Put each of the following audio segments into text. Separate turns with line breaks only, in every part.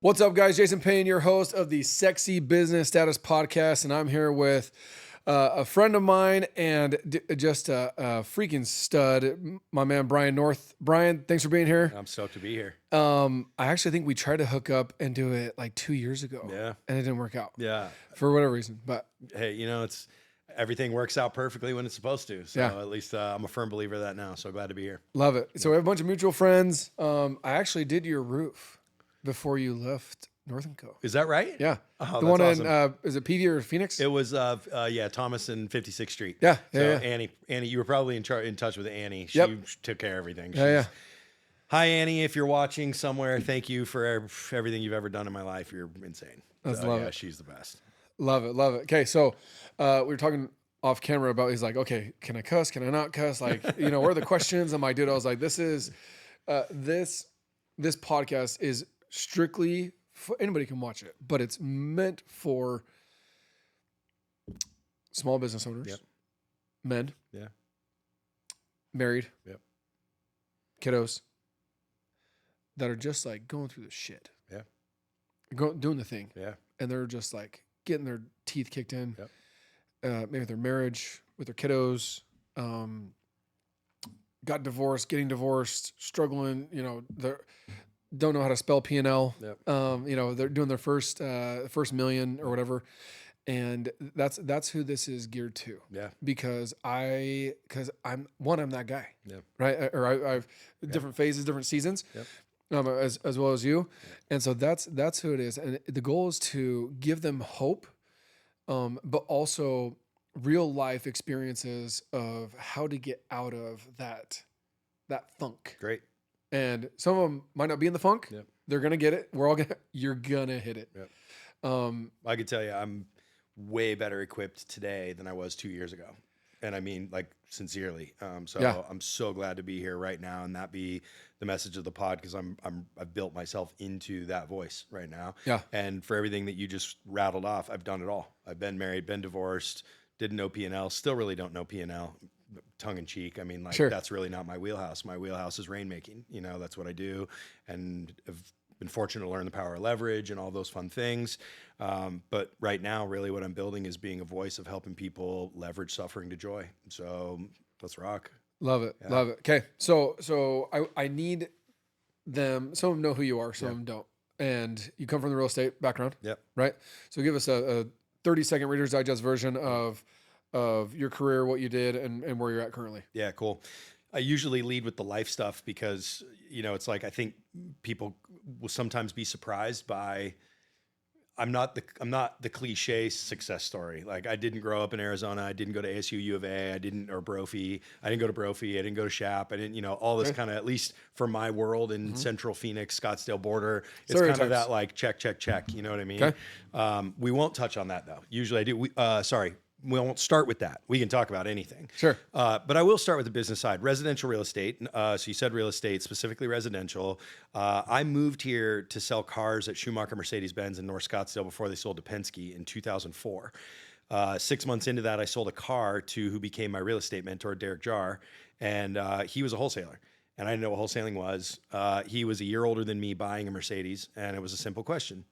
What's up, guys? Jason Payne, your host of the Sexy Business Status Podcast, and I'm here with a friend of mine and just a freaking stud, my man Brian North. Brian, thanks for being here.
I'm stoked to be here.
I actually think we tried to hook up and do it like 2 years ago.
Yeah.
And it didn't work out.
Yeah.
For whatever reason. But
hey, it's everything works out perfectly when it's supposed to. So
Yeah.
at least I'm a firm believer of that now. So glad to be here.
love it. So we have a bunch of mutual friends. I actually did your roof before you left North & Co.
Is that right?
Yeah.
Oh,
The
that's
one
awesome.
in, is it PV or Phoenix?
It was Thomas and 56th Street.
Yeah,
So
yeah.
Annie, you were probably in touch with Annie. She
Yep.
took care of everything.
Yeah.
Hi Annie, if you're watching somewhere, thank you for everything you've ever done in my life. You're insane.
Love it.
She's the best.
Love it. Okay, so we were talking off camera about, he's like, okay, can I cuss? Can I not cuss? Like, where are the questions? I'm like, dude, I was like, this podcast is strictly, anybody can watch it, but it's meant for small business owners,
Yep.
men,
Yeah.
married,
Yep.
kiddos that are just like going through the shit.
Yeah.
Doing the thing.
Yeah.
And they're just like getting their teeth kicked in.
Yep.
Maybe with their marriage, with their kiddos, got divorced, getting divorced, struggling, they don't know how to spell P&L.
Yep.
They're doing their first million or whatever. And that's who this is geared to.
Yeah.
Because I'm that guy.
Yeah.
Right. Or I've different phases, different seasons.
Yep.
As well as you. And so that's who it is. And the goal is to give them hope, but also real life experiences of how to get out of that funk.
Great.
And some of them might not be in the funk.
Yep.
They're going to get it. You're going to hit it.
Yep. I could tell you I'm way better equipped today than I was 2 years ago. And I mean, like, sincerely.
Yeah.
I'm so glad to be here right now and that be the message of the pod, because I've built myself into that voice right now.
Yeah.
And for everything that you just rattled off, I've done it all. I've been married, been divorced, didn't know P&L, still really don't know P&L, tongue in cheek. I mean, like,
Sure.
That's really not my wheelhouse. My wheelhouse is rainmaking. That's what I do. And I've been fortunate to learn the power of leverage and all those fun things. But right now, really what I'm building is being a voice of helping people leverage suffering to joy. So let's rock.
Love it.
Yeah.
Love it. Okay. So I need them. Some of them know who you are. Some of them don't. And you come from the real estate background.
Yep.
Right. So give us a 30-second Reader's Digest version of your career, what you did, and where you're at currently.
Yeah, cool. I usually lead with the life stuff because, it's like, I think people will sometimes be surprised by, I'm not the cliche success story. Like, I didn't grow up in Arizona. I didn't go to ASU, U of A. I didn't go to Brophy. I didn't go to SHAP. I didn't, all this kind of, at least for my world in Central Phoenix, Scottsdale border, it's kind of
Stereotypes.
that like check. You know what I mean?
Okay.
We won't touch on that though. Usually I do. We won't start with that. We can talk about anything.
Sure.
But I will start with the business side. Residential real estate. So you said real estate, specifically residential. I moved here to sell cars at Schumacher Mercedes-Benz in North Scottsdale before they sold to Penske in 2004. 6 months into that, I sold a car to who became my real estate mentor, Derek Jarr, and he was a wholesaler. And I didn't know what wholesaling was. He was a year older than me buying a Mercedes, and it was a simple question.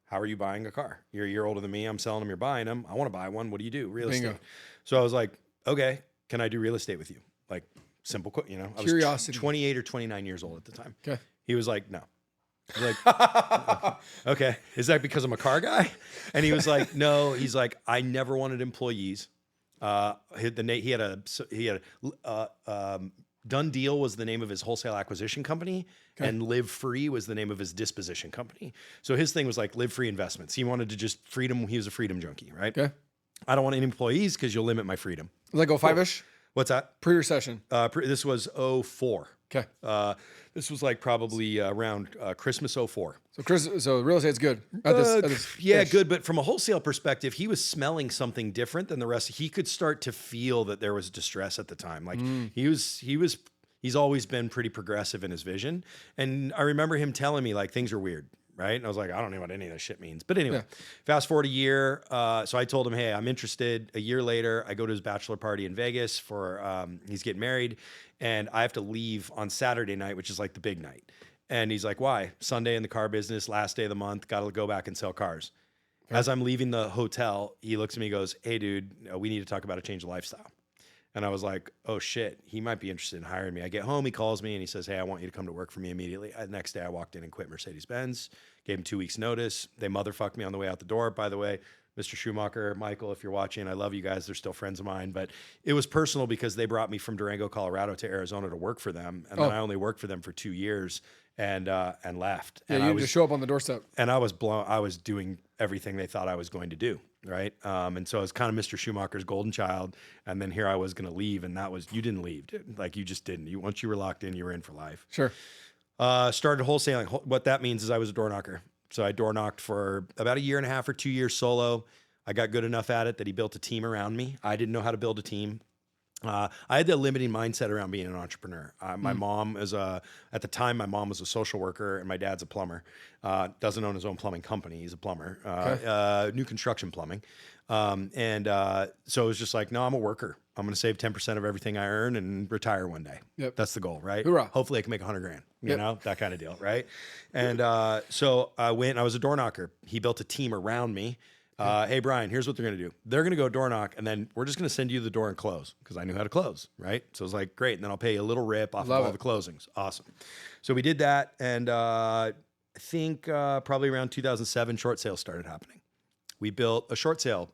How are you buying a car? You're a year older than me. I'm selling them. You're buying them. I want to buy one. What do you do? Real
Bingo.
estate. So I was like, okay, can I do real estate with you? Like, simple, I was
Curiosity.
28 or 29 years old at the time.
Okay.
He was like, no. I was like, okay. Is that because I'm a car guy? And he was like, no. He's like, I never wanted employees. He had Done Deal was the name of his wholesale acquisition company, and Live Free was the name of his disposition company. So his thing was like Live Free Investments. He wanted to just freedom. He was a freedom junkie, right?
Okay.
I don't want any employees because you'll limit my freedom.
Like 05-ish?
What's that?
Pre-recession.
This was 04.
Okay.
This was like probably around Christmas 04.
So real estate's good. At this
Yeah,
ish.
good. But from a wholesale perspective, he was smelling something different than the rest. He could start to feel that there was distress at the time. Like he's always been pretty progressive in his vision. And I remember him telling me like things are weird. Right. And I was like, I don't know what any of this shit means. But anyway, fast forward a year. So I told him, hey, I'm interested. A year later, I go to his bachelor party in Vegas for, he's getting married, and I have to leave on Saturday night, which is like the big night. And he's like, why? Sunday in the car business, last day of the month, got to go back and sell cars. As I'm leaving the hotel, he looks at me and goes, hey, dude, we need to talk about a change of lifestyle. And I was like, oh, shit, he might be interested in hiring me. I get home, he calls me and he says, hey, I want you to come to work for me immediately. The next day I walked in and quit Mercedes-Benz, gave him 2 weeks notice. They motherfucked me on the way out the door. By the way, Mr. Schumacher, Michael, if you're watching, I love you guys. They're still friends of mine. But it was personal because they brought me from Durango, Colorado to Arizona to work for them. And then I only worked for them for 2 years and left.
Yeah,
and
you
I
didn't
was
just show up on the doorstep.
and I was blown. I was doing everything they thought I was going to do. Right. And so I was kind of Mr. Schumacher's golden child. And then here I was going to leave. And that was, you didn't leave. Dude. Like you just didn't. Once you were locked in, you were in for life.
Sure.
Started wholesaling. What that means is I was a door knocker. So I door knocked for about 1.5 or 2 years solo. I got good enough at it that he built a team around me. I didn't know how to build a team. I had the limiting mindset around being an entrepreneur. My mom is at the time, my mom was a social worker and my dad's a plumber. Doesn't own his own plumbing company. He's a plumber, new construction plumbing. So it was just like, no, I'm a worker. I'm going to save 10% of everything I earn and retire one day.
Yep.
That's the goal, right?
Hoorah.
Hopefully I can make $100,000, you know, that kind of deal. Right. And, so I went and I was a door knocker. He built a team around me. Hey, Brian, here's what they're going to do. They're going to go door knock, and then we're just going to send you the door and close because I knew how to close, right? So I was like, great. And then I'll pay you a little rip off of all the closings. Awesome. So we did that. And I think probably around 2007, short sales started happening. We built a short sale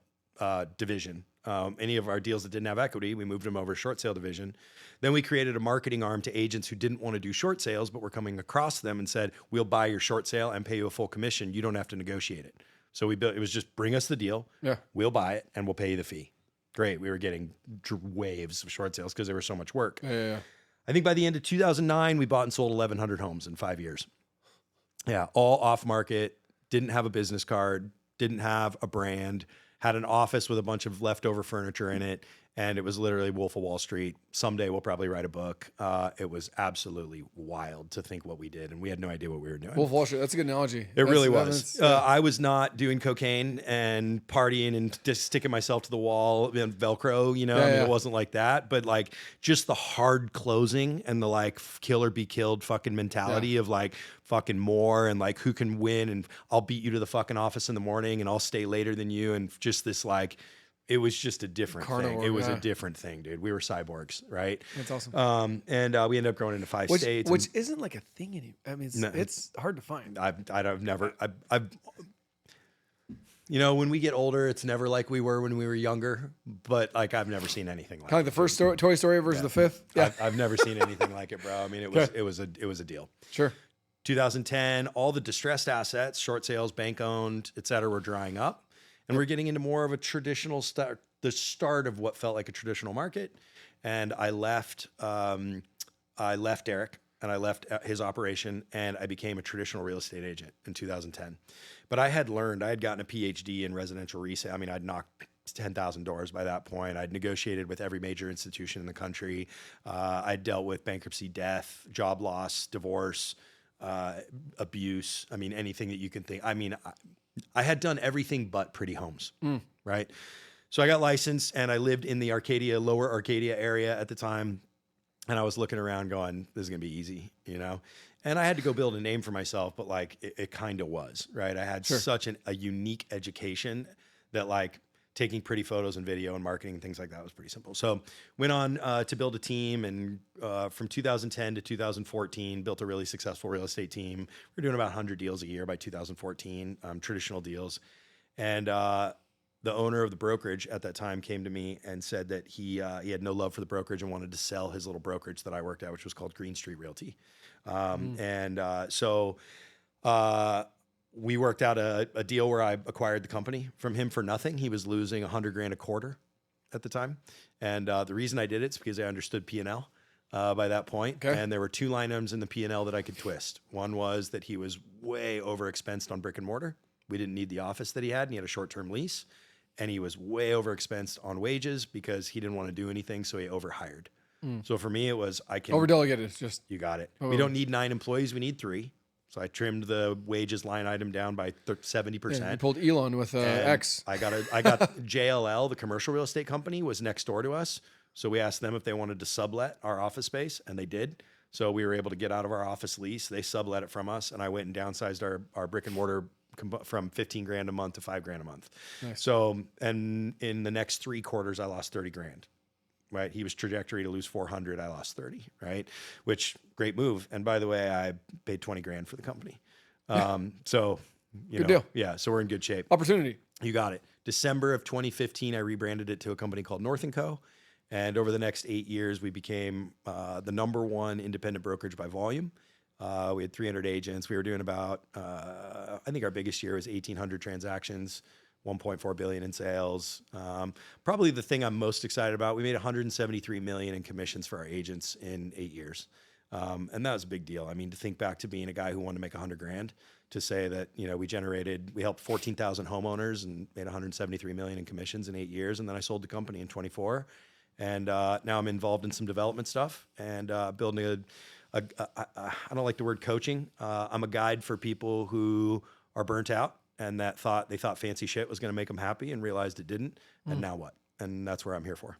division. Any of our deals that didn't have equity, we moved them over to short sale division. Then we created a marketing arm to agents who didn't want to do short sales, but were coming across them and said, we'll buy your short sale and pay you a full commission. You don't have to negotiate it. So we built, it was just bring us the deal. Yeah. We'll buy it and we'll pay you the fee. Great. We were getting waves of short sales because there was so much work. Yeah. I think by the end of 2009, we bought and sold 1,100 homes in 5 years. Yeah. All off market, didn't have a business card, didn't have a brand, had an office with a bunch of leftover furniture in it. And it was literally Wolf of Wall Street. Someday we'll probably write a book. It was absolutely wild to think what we did. And we had no idea what we were doing.
Wolf of Wall Street, that's a good analogy.
It really was. I was not doing cocaine and partying and just sticking myself to the wall and Velcro, you know, I mean, it wasn't like that. But like just the hard closing and the like kill or be killed fucking mentality of like fucking more and like who can win and I'll beat you to the fucking office in the morning and I'll stay later than you. And just this like, it was just a different thing. It was a different thing, dude. We were cyborgs, right?
That's awesome.
And we ended up growing into 5 states.
Which isn't like a thing anymore. I mean, it's hard to find.
I've never, you know, when we get older, it's never like we were when we were younger, but like, I've never seen anything like it.
Kind of like the first Toy Story versus the fifth.
Yeah. I've never seen anything like it, bro. I mean, it was a deal.
Sure.
2010, all the distressed assets, short sales, bank owned, et cetera, were drying up. And we're getting into more of a traditional start, the start of what felt like a traditional market. And I left Eric and I left his operation and I became a traditional real estate agent in 2010. But I had gotten a PhD in residential resale. I mean, I'd knocked 10,000 doors by that point. I'd negotiated with every major institution in the country. I'd dealt with bankruptcy, death, job loss, divorce, abuse. I mean, anything that you can think. I mean, I had done everything but pretty homes, right? So I got licensed and I lived in the lower Arcadia area at the time. And I was looking around going, this is going to be easy, you know? And I had to go build a name for myself, but like it kind of was, right? I had such a unique education that like taking pretty photos and video and marketing and things like that was pretty simple. So went on to build a team and from 2010 to 2014, built a really successful real estate team. We're doing about 100 deals a year by 2014, traditional deals. And the owner of the brokerage at that time came to me and said that he had no love for the brokerage and wanted to sell his little brokerage that I worked at, which was called Green Street Realty. So we worked out a deal where I acquired the company from him for nothing. He was losing $100,000 a quarter at the time. And the reason I did it is because I understood P&L by that point. Okay. And there were 2 line items in the P&L that I could twist. One was that he was way overexpensed on brick and mortar. We didn't need the office that he had, and he had a short-term lease. And he was way overexpensed on wages because he didn't want to do anything, so he overhired. So for me, it was
overdelegated. It's just
you got it. We don't need 9 employees; we need 3. So I trimmed the wages line item down by 70%.
Yeah, you pulled Elon with X.
I got JLL, the commercial real estate company, was next door to us. So we asked them if they wanted to sublet our office space, and they did. So we were able to get out of our office lease. They sublet it from us, and I went and downsized our brick and mortar from 15 grand a month to 5 grand a month.
Nice.
So, and in the next 3 quarters, I lost 30 grand. Right. He was trajectory to lose 400. I lost 30. Right. Which great move. And by the way, I paid 20 grand for the company. So,
Good deal.
yeah. So we're in good shape.
Opportunity.
You got it. December of 2015, I rebranded it to a company called North & Co. And over the next 8 years, we became the #1 independent brokerage by volume. We had 300 agents. We were doing about, I think our biggest year was 1,800 transactions, 1.4 billion in sales. Probably the thing I'm most excited about, we made 173 million in commissions for our agents in 8 years. And that was a big deal. I mean, to think back to being a guy who wanted to make 100 grand, to say that, we helped 14,000 homeowners and made 173 million in commissions in 8 years. And then I sold the company in 24. And now I'm involved in some development stuff and building I don't like the word coaching. I'm a guide for people who are burnt out and they thought fancy shit was going to make them happy and realized it didn't. And now what? And that's where I'm here for.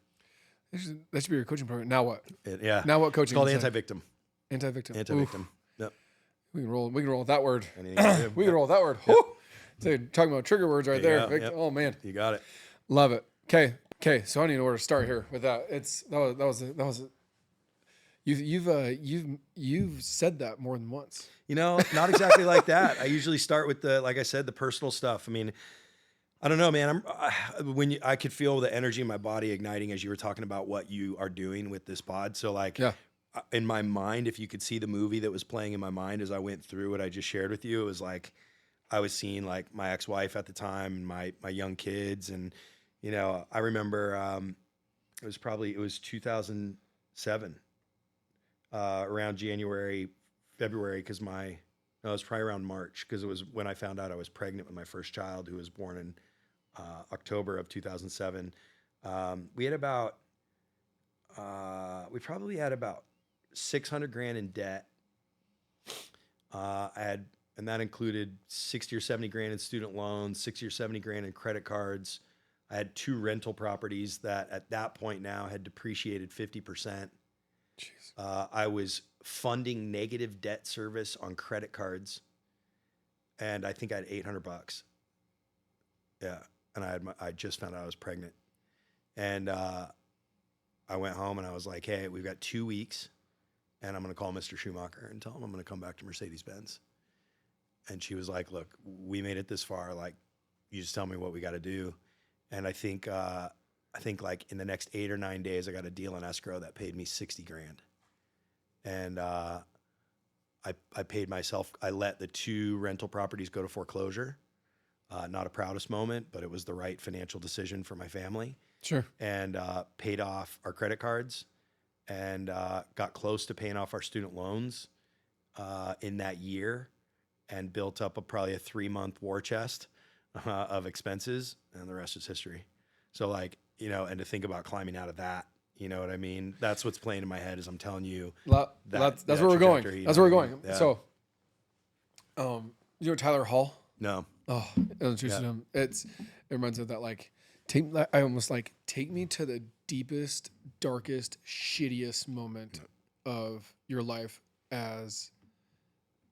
That should be your coaching program. Now what?
Yeah.
Now what coaching?
It's called
is that?
anti-victim.
Anti-victim.
Anti-victim. Yep.
We can roll with that word.
Anything you do.
We can roll with that word.
Yep.
Woo! So talking about trigger words right there.
Yep.
Oh man.
You got it.
Love it. Okay. So I need to know where to start here with that. You've said that more than once.
Not exactly like that. I usually start with like I said, the personal stuff. I mean, I don't know, man. I could feel the energy in my body igniting as you were talking about what you are doing with this pod. So like, in my mind, if you could see the movie that was playing in my mind as I went through what I just shared with you, it was like I was seeing like my ex-wife at the time and my young kids, and I remember it was 2007, around January, February, it was probably around March, because it was when I found out I was pregnant with my first child, who was born in October of 2007. We probably had about 600 grand in debt. And that included 60 or 70 grand in student loans, 60 or 70 grand in credit cards. I had 2 rental properties that at that point now had depreciated 50%.
Jeez.
I was funding negative debt service on credit cards, and I think I had $800. Yeah, and I just found out I was pregnant, and I went home and I was like, "Hey, we've got 2 weeks, and I'm going to call Mr. Schumacher and tell him I'm going to come back to Mercedes-Benz." And she was like, "Look, we made it this far. Like, you just tell me what we got to do." And I think like in the next 8 or 9 days, I got a deal in escrow that paid me 60 grand. And I paid myself. I let the 2 rental properties go to foreclosure. Not a proudest moment, but it was the right financial decision for my family.
Sure.
And paid off our credit cards and got close to paying off our student loans in that year, and built up probably a 3-month war chest of expenses, and the rest is history. So like, and to think about climbing out of that, you know what I mean? That's what's playing in my head as I'm telling you.
That's where we're going. That's where we're going.
Yeah.
So, you know Tyler Hall?
No.
Oh, introducing him. It reminds me of that, like, take me to the deepest, darkest, shittiest moment of your life as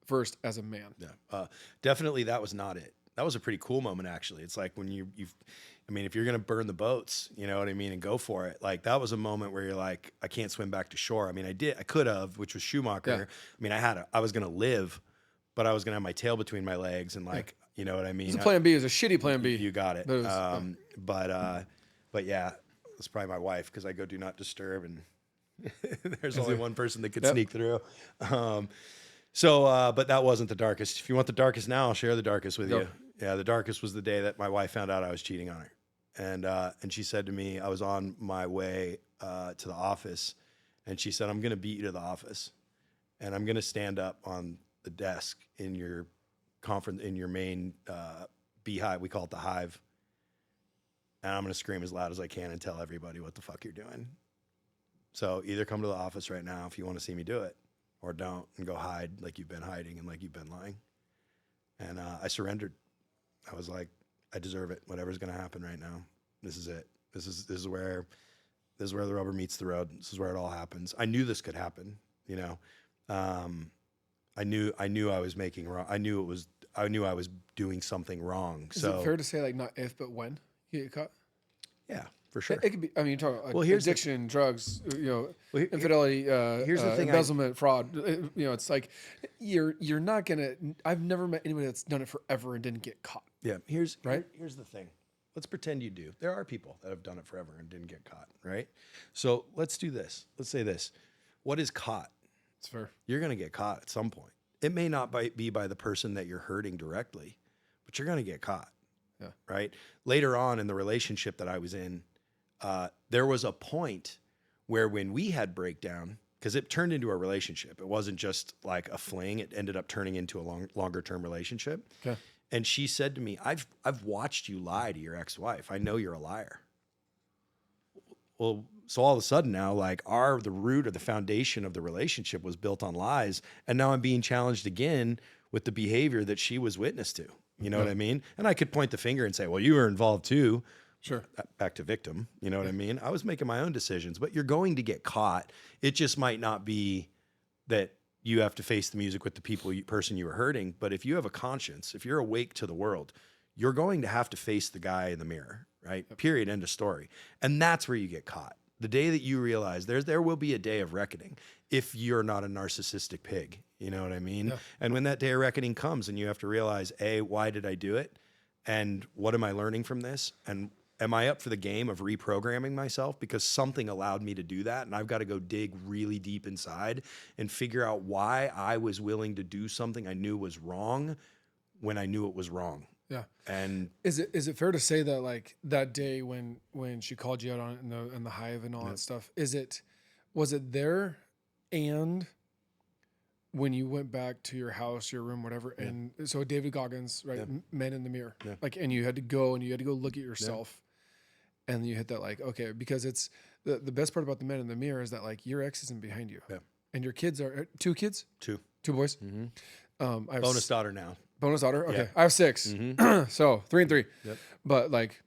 a man.
Yeah. Definitely that was not it. That was a pretty cool moment, actually. It's like when if you're going to burn the boats, you know what I mean, and go for it. Like, that was a moment where you're like, I can't swim back to shore. I mean, I could have, which was Schumacher.
Yeah.
I mean, I was going to live, but I was going to have my tail between my legs and like, you know what I mean?
It's a plan B. It's a shitty plan B.
You got it.
But
But yeah, it's probably my wife, because I go do not disturb, and there's only one person that could sneak through. But that wasn't the darkest. If you want the darkest now, I'll share the darkest with you. Yeah, the darkest was the day that my wife found out I was cheating on her. And she said to me, I was on my way to the office, and she said, "I'm going to beat you to the office, and I'm going to stand up on the desk in your main beehive. We call it the hive. And I'm going to scream as loud as I can and tell everybody what the fuck you're doing. So either come to the office right now if you want to see me do it, or don't, and go hide like you've been hiding and like you've been lying." And I surrendered. I was like, I deserve it. Whatever's going to happen right now, this is it. This is where the rubber meets the road. This is where it all happens. I knew this could happen. I knew I was making wrong. I knew I was doing something wrong.
Is
So
it fair to say like not if but when you get caught?
yeah, for sure.
It could be. I mean, you're talking about like
Well, here's the
addiction, drugs,
well,
infidelity,
here's the thing.
embezzlement, fraud. It's like you're not gonna. I've never met anybody that's done it forever and didn't get caught.
Yeah,
Right?
here's the thing. Let's pretend you do. There are people that have done it forever and didn't get caught, right? So let's do this. Let's say this. What is caught?
It's fair.
You're going to get caught at some point. It may not be by the person that you're hurting directly, but you're going to get caught.
Yeah.
Right. Later on in the relationship that I was in, there was a point where when we had breakdown, because it turned into a relationship, it wasn't just like a fling. It ended up turning into a longer term relationship.
Okay.
And she said to me, I've watched you lie to your ex-wife. I know you're a liar. Well, so all of a sudden now, like the root or the foundation of the relationship was built on lies. And now I'm being challenged again with the behavior that she was witness to. You know what I mean? And I could point the finger and say, well, you were involved too.
Sure.
Back to victim. You know what I mean? I was making my own decisions, but you're going to get caught. It just might not be that you have to face the music with the person you were hurting. But if you have a conscience, if you're awake to the world, you're going to have to face the guy in the mirror, right? Period. End of story. And that's where you get caught. The day that you realize there will be a day of reckoning if you're not a narcissistic pig. You know what I mean?
Yeah.
And when that day of reckoning comes and you have to realize, A, why did I do it? And what am I learning from this? And am I up for the game of reprogramming myself? Because something allowed me to do that. And I've got to go dig really deep inside and figure out why I was willing to do something I knew was wrong when I knew it was wrong.
Yeah.
And
is it fair to say that like that day when she called you out on it in the hive and all that stuff, was it there and when you went back to your house, your room, whatever, and so David Goggins, right? Men in the Mirror.
Yeah.
Like, and you had to go look at yourself and you hit that like, okay, because it's the best part about the Men in the Mirror is that like your ex isn't behind you.
Yeah.
And your kids are 2 kids?
Two
Boys.
Mm-hmm.
I have
bonus daughter now.
Bonus daughter. Okay.
Yeah.
I have 6. So 3 and 3.
Yep.
But like,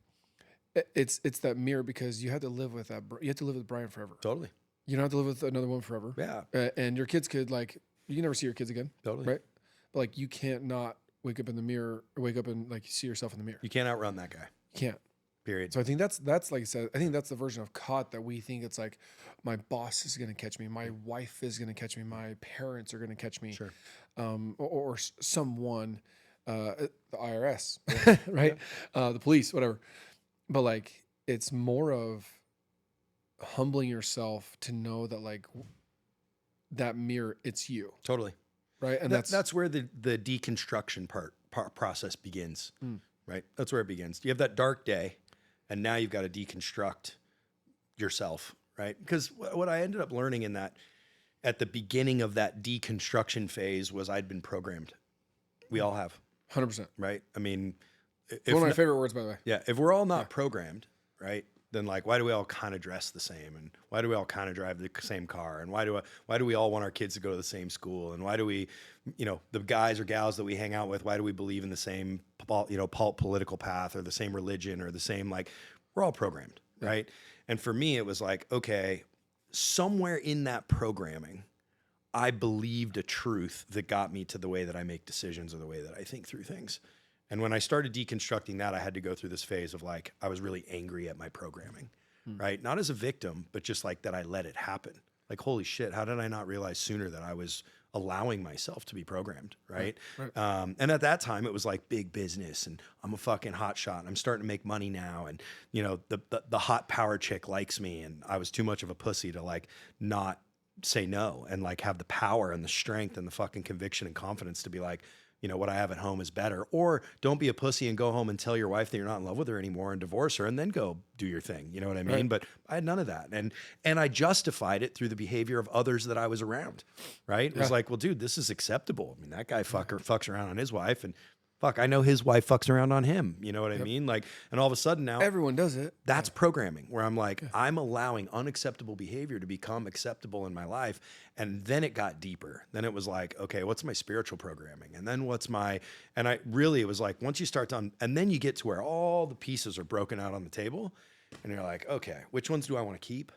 it's that mirror because you have to live with that. You have to live with Brian forever.
Totally.
You don't have to live with another one forever.
Yeah.
And your kids could like, you can never see your kids again.
Totally.
Right. But like, you can't not wake up in the mirror or wake up and like see yourself in the mirror.
You can't outrun that guy.
You can't.
Period.
So I think that's like I said, I think that's the version of caught that we think it's like my boss is going to catch me. My wife is going to catch me. My parents are going to catch me.
Sure.
Or someone, the IRS, right? The police, whatever. But like, it's more of humbling yourself to know that like that mirror, it's you.
Totally.
Right. And
that's where the deconstruction process begins. Right. That's where it begins. You have that dark day and now you've got to deconstruct yourself. Right. Because what I ended up learning in that at the beginning of that deconstruction phase was I'd been programmed. We all have.
100%.
Right. I mean,
One of my favorite words, by the way.
Yeah. If we're all not programmed, right, then like, why do we all kind of dress the same? And why do we all kind of drive the same car? And why do we all want our kids to go to the same school? And why do we, the guys or gals that we hang out with, why do we believe in the same, political path or the same religion or the same, like, we're all programmed, right? And for me, it was like, okay, somewhere in that programming, I believed a truth that got me to the way that I make decisions or the way that I think through things. And when I started deconstructing that, I had to go through this phase of like, I was really angry at my programming, right? Not as a victim, but just like that I let it happen. Like, holy shit, how did I not realize sooner that I was allowing myself to be programmed, right? And at that time, it was like big business and I'm a fucking hot shot and I'm starting to make money now. And, the hot power chick likes me and I was too much of a pussy to like not say no and like have the power and the strength and the fucking conviction and confidence to be like, what I have at home is better. Or don't be a pussy and go home and tell your wife that you're not in love with her anymore and divorce her and then go do your thing. You know what I mean? Right. But I had none of that. And I justified it through the behavior of others that I was around, right? It was like, well, dude, this is acceptable. I mean, that guy fucks around on his wife and fuck, I know his wife fucks around on him. You know what I mean? Like, and all of a sudden now
everyone does it.
That's programming where I'm like, I'm allowing unacceptable behavior to become acceptable in my life. And then it got deeper. Then it was like, okay, what's my spiritual programming? And then it was like, once you start to, and then you get to where all the pieces are broken out on the table and you're like, okay, which ones do I want to keep?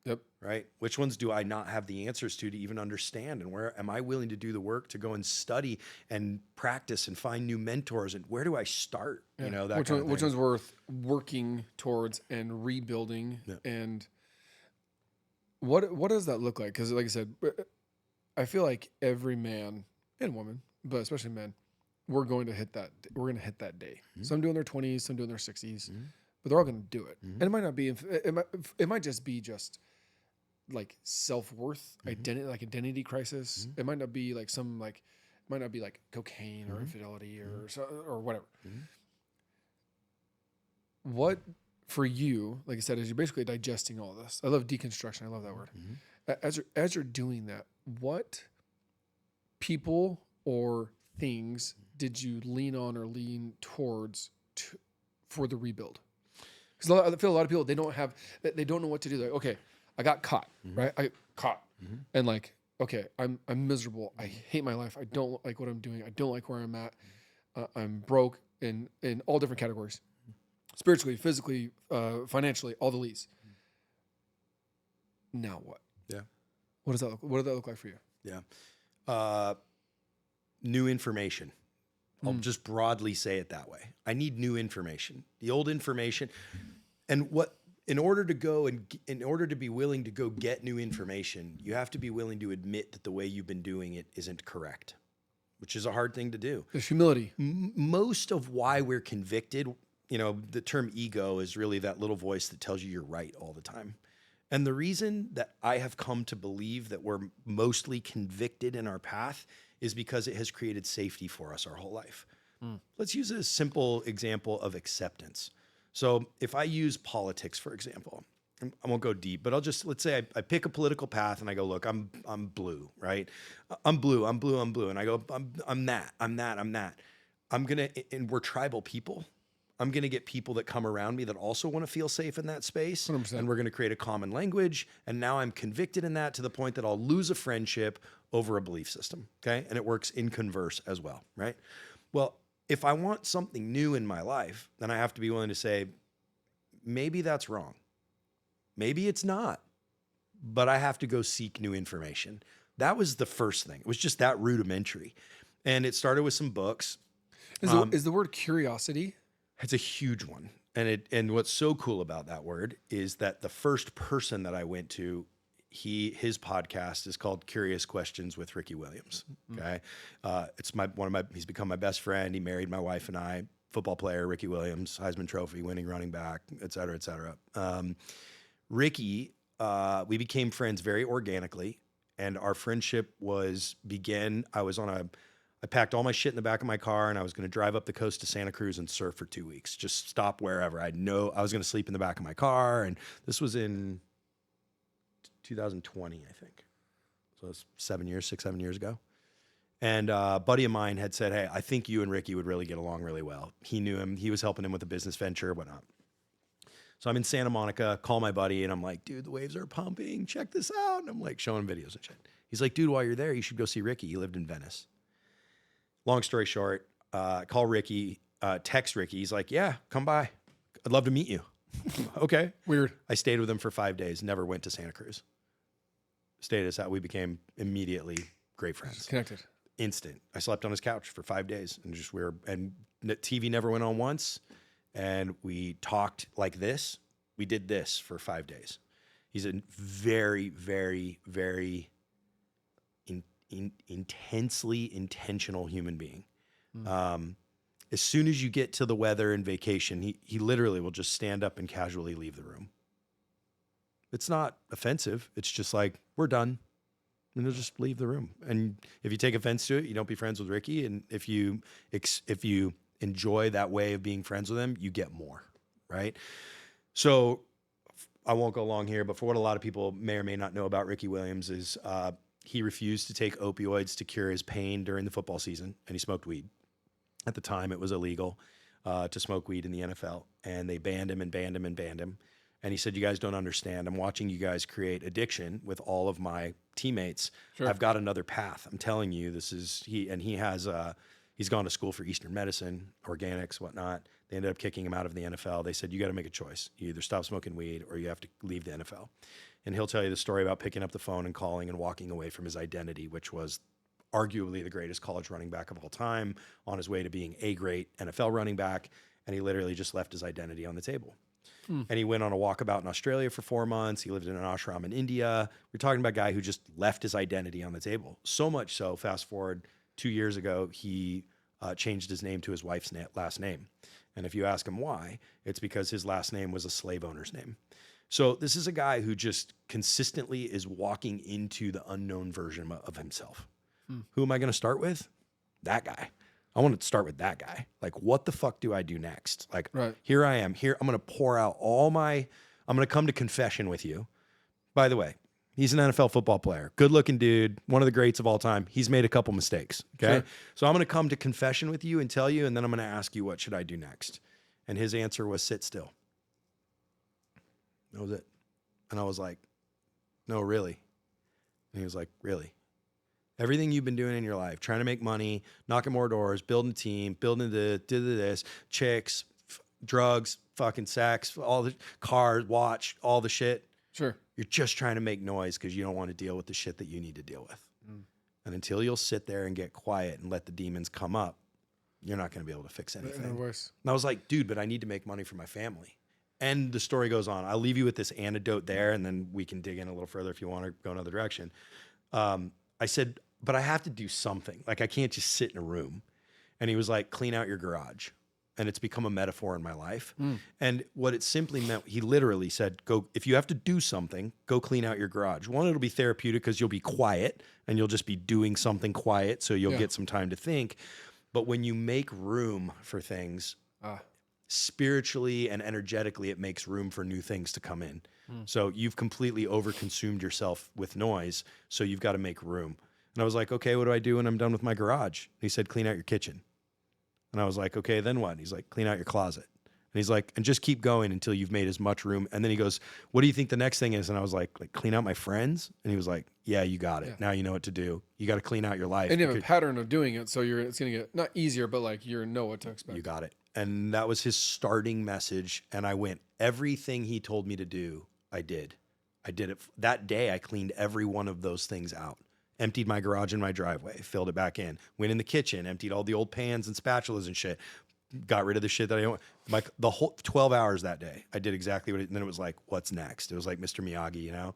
Yep.
right? Which ones do I not have the answers to even understand? And where am I willing to do the work to go and study and practice and find new mentors? And where do I start?
Yeah.
That kind of
Which
thing.
one's worth working towards and rebuilding?
Yeah.
And what does that look like? Because like I said, I feel like every man and woman, but especially men, we're going to hit that. We're going to hit that day. Some doing their 20s, some doing their 60s, but they're all going to do it. And it might not be. It might just be just like self-worth, identity, like identity crisis. It might not be like it might not be like cocaine or infidelity or whatever. What for you, like I said, is you're basically digesting all this. I love deconstruction. I love that word. As you're doing that, what people or things did you lean on or lean towards for the rebuild? Because I feel a lot of people, they don't know what to do. Like, okay, I got caught, right? I caught, and like, okay, I'm miserable. I hate my life. I don't like what I'm doing. I don't like where I'm at. I'm broke in all different categories, spiritually, physically, financially, all the leads. Now what?
Yeah.
What does that look? What did that look like for you?
Yeah. New information. I'll just broadly say it that way. I need new information. The old information, and in order to be willing to go get new information, you have to be willing to admit that the way you've been doing it isn't correct, which is a hard thing to do.
There's humility.
Most of why we're convicted, the term ego is really that little voice that tells you you're right all the time. And the reason that I have come to believe that we're mostly convicted in our path is because it has created safety for us our whole life. Let's use a simple example of acceptance. So if I use politics, for example, I won't go deep, but let's say I pick a political path and I go, look, I'm blue, right? I'm blue. And I go, I'm that. And we're tribal people. I'm going to get people that come around me that also want to feel safe in that space.
100%.
And we're going to create a common language. And now I'm convicted in that to the point that I'll lose a friendship over a belief system. Okay. And it works in converse as well. Right. Well, if I want something new in my life, then I have to be willing to say, maybe that's wrong. Maybe it's not, but I have to go seek new information. That was the first thing. It was just that rudimentary. And it started with some books.
Is the word curiosity?
It's a huge one. And what's so cool about that word is that the first person that I went to, his podcast is called Curious Questions with Ricky Williams. Okay. He's become my best friend. He married my wife and I, football player, Ricky Williams, Heisman Trophy, winning running back, et cetera, et cetera. Ricky, we became friends very organically, and our friendship I packed all my shit in the back of my car, and I was going to drive up the coast to Santa Cruz and surf for 2 weeks. Just stop wherever. I was going to sleep in the back of my car, and this was in 2020, I think. So it's 7 years ago. And a buddy of mine had said, hey, I think you and Ricky would really get along really well. He knew him. He was helping him with a business venture, whatnot. So I'm in Santa Monica, call my buddy, and I'm like, dude, the waves are pumping. Check this out. And I'm like showing videos and shit. He's like, dude, while you're there, you should go see Ricky. He lived in Venice. Long story short, call Ricky, text Ricky. He's like, yeah, come by. I'd love to meet you. Okay.
Weird.
I stayed with him for 5 days, never went to Santa Cruz. Stayed us out. We became immediately great friends.
Just connected.
Instant. I slept on his couch for 5 days and TV never went on once. And we talked like this. We did this for 5 days. He's a very, very, very intensely intentional human being. As soon as you get to the weather and vacation, he literally will just stand up and casually leave the room. It's not offensive. It's just like, we're done. And he'll just leave the room. And if you take offense to it, you don't be friends with Ricky. And if you enjoy that way of being friends with him, you get more, right? So I won't go long here, but for what a lot of people may or may not know about Ricky Williams is he refused to take opioids to cure his pain during the football season, and he smoked weed. At the time, it was illegal to smoke weed in the NFL, and they banned him and banned him and banned him. And he said, you guys don't understand. I'm watching you guys create addiction with all of my teammates. Sure. I've got another path. I'm telling you, he's gone to school for Eastern medicine, organics, whatnot. They ended up kicking him out of the NFL. They said, you got to make a choice. You either stop smoking weed or you have to leave the NFL. And he'll tell you the story about picking up the phone and calling and walking away from his identity, which was arguably the greatest college running back of all time, on his way to being a great NFL running back. And he literally just left his identity on the table. And he went on a walkabout in Australia for 4 months. He lived in an ashram in India. We're talking about a guy who just left his identity on the table. So much so, fast forward 2 years ago, he changed his name to his wife's last name. And if you ask him why, it's because his last name was a slave owner's name. So this is a guy who just consistently is walking into the unknown version of himself. Who am I going to start with? That guy. I want to start with that guy. Like, what the fuck do I do next? Like, here I am. Here, I'm going to pour out I'm going to come to confession with you. By the way, he's an NFL football player. Good looking dude. One of the greats of all time. He's made a couple mistakes. Okay.
Sure.
So I'm going to come to confession with you and tell you, and then I'm going to ask you, what should I do next? And his answer was, sit still. That was it. And I was like, no, really? And he was like, really? Everything you've been doing in your life, trying to make money, knocking more doors, building a team, building this, chicks, drugs, fucking sex, all the cars, watch, all the shit.
Sure.
You're just trying to make noise because you don't want to deal with the shit that you need to deal with. And until you'll sit there and get quiet and let the demons come up, you're not going to be able to fix anything. And I was like, dude, but I need to make money for my family. And the story goes on. I'll leave you with this anecdote there, and then we can dig in a little further if you want to go another direction. I said, but I have to do something. Like, I can't just sit in a room. And he was like, clean out your garage. And it's become a metaphor in my life. And what it simply meant, he literally said, go, if you have to do something, go clean out your garage. One, it'll be therapeutic because you'll be quiet and you'll just be doing something quiet. So you'll get some time to think. But when you make room for things, spiritually and energetically, it makes room for new things to come in. So you've completely overconsumed yourself with noise. So you've got to make room. And I was like, okay, what do I do when I'm done with my garage? And he said, clean out your kitchen. And I was like, okay, then what? And he's like, clean out your closet. And he's like, and just keep going until you've made as much room. And then he goes, what do you think the next thing is? And I was like clean out my friends. And he was like, yeah, you got it. Now you know what to do. You got to clean out your life.
And you have a pattern of doing it. So it's going to get not easier, but like you know what to expect.
You got it. And that was his starting message. And I went, everything he told me to do, I did. I did it. That day, I cleaned every one of those things out. Emptied my garage and my driveway, filled it back in, went in the kitchen, emptied all the old pans and spatulas and shit, got rid of the shit that I don't like. The whole 12 hours that day, I did exactly what and then it was like, what's next? It was like Mr. Miyagi, you know?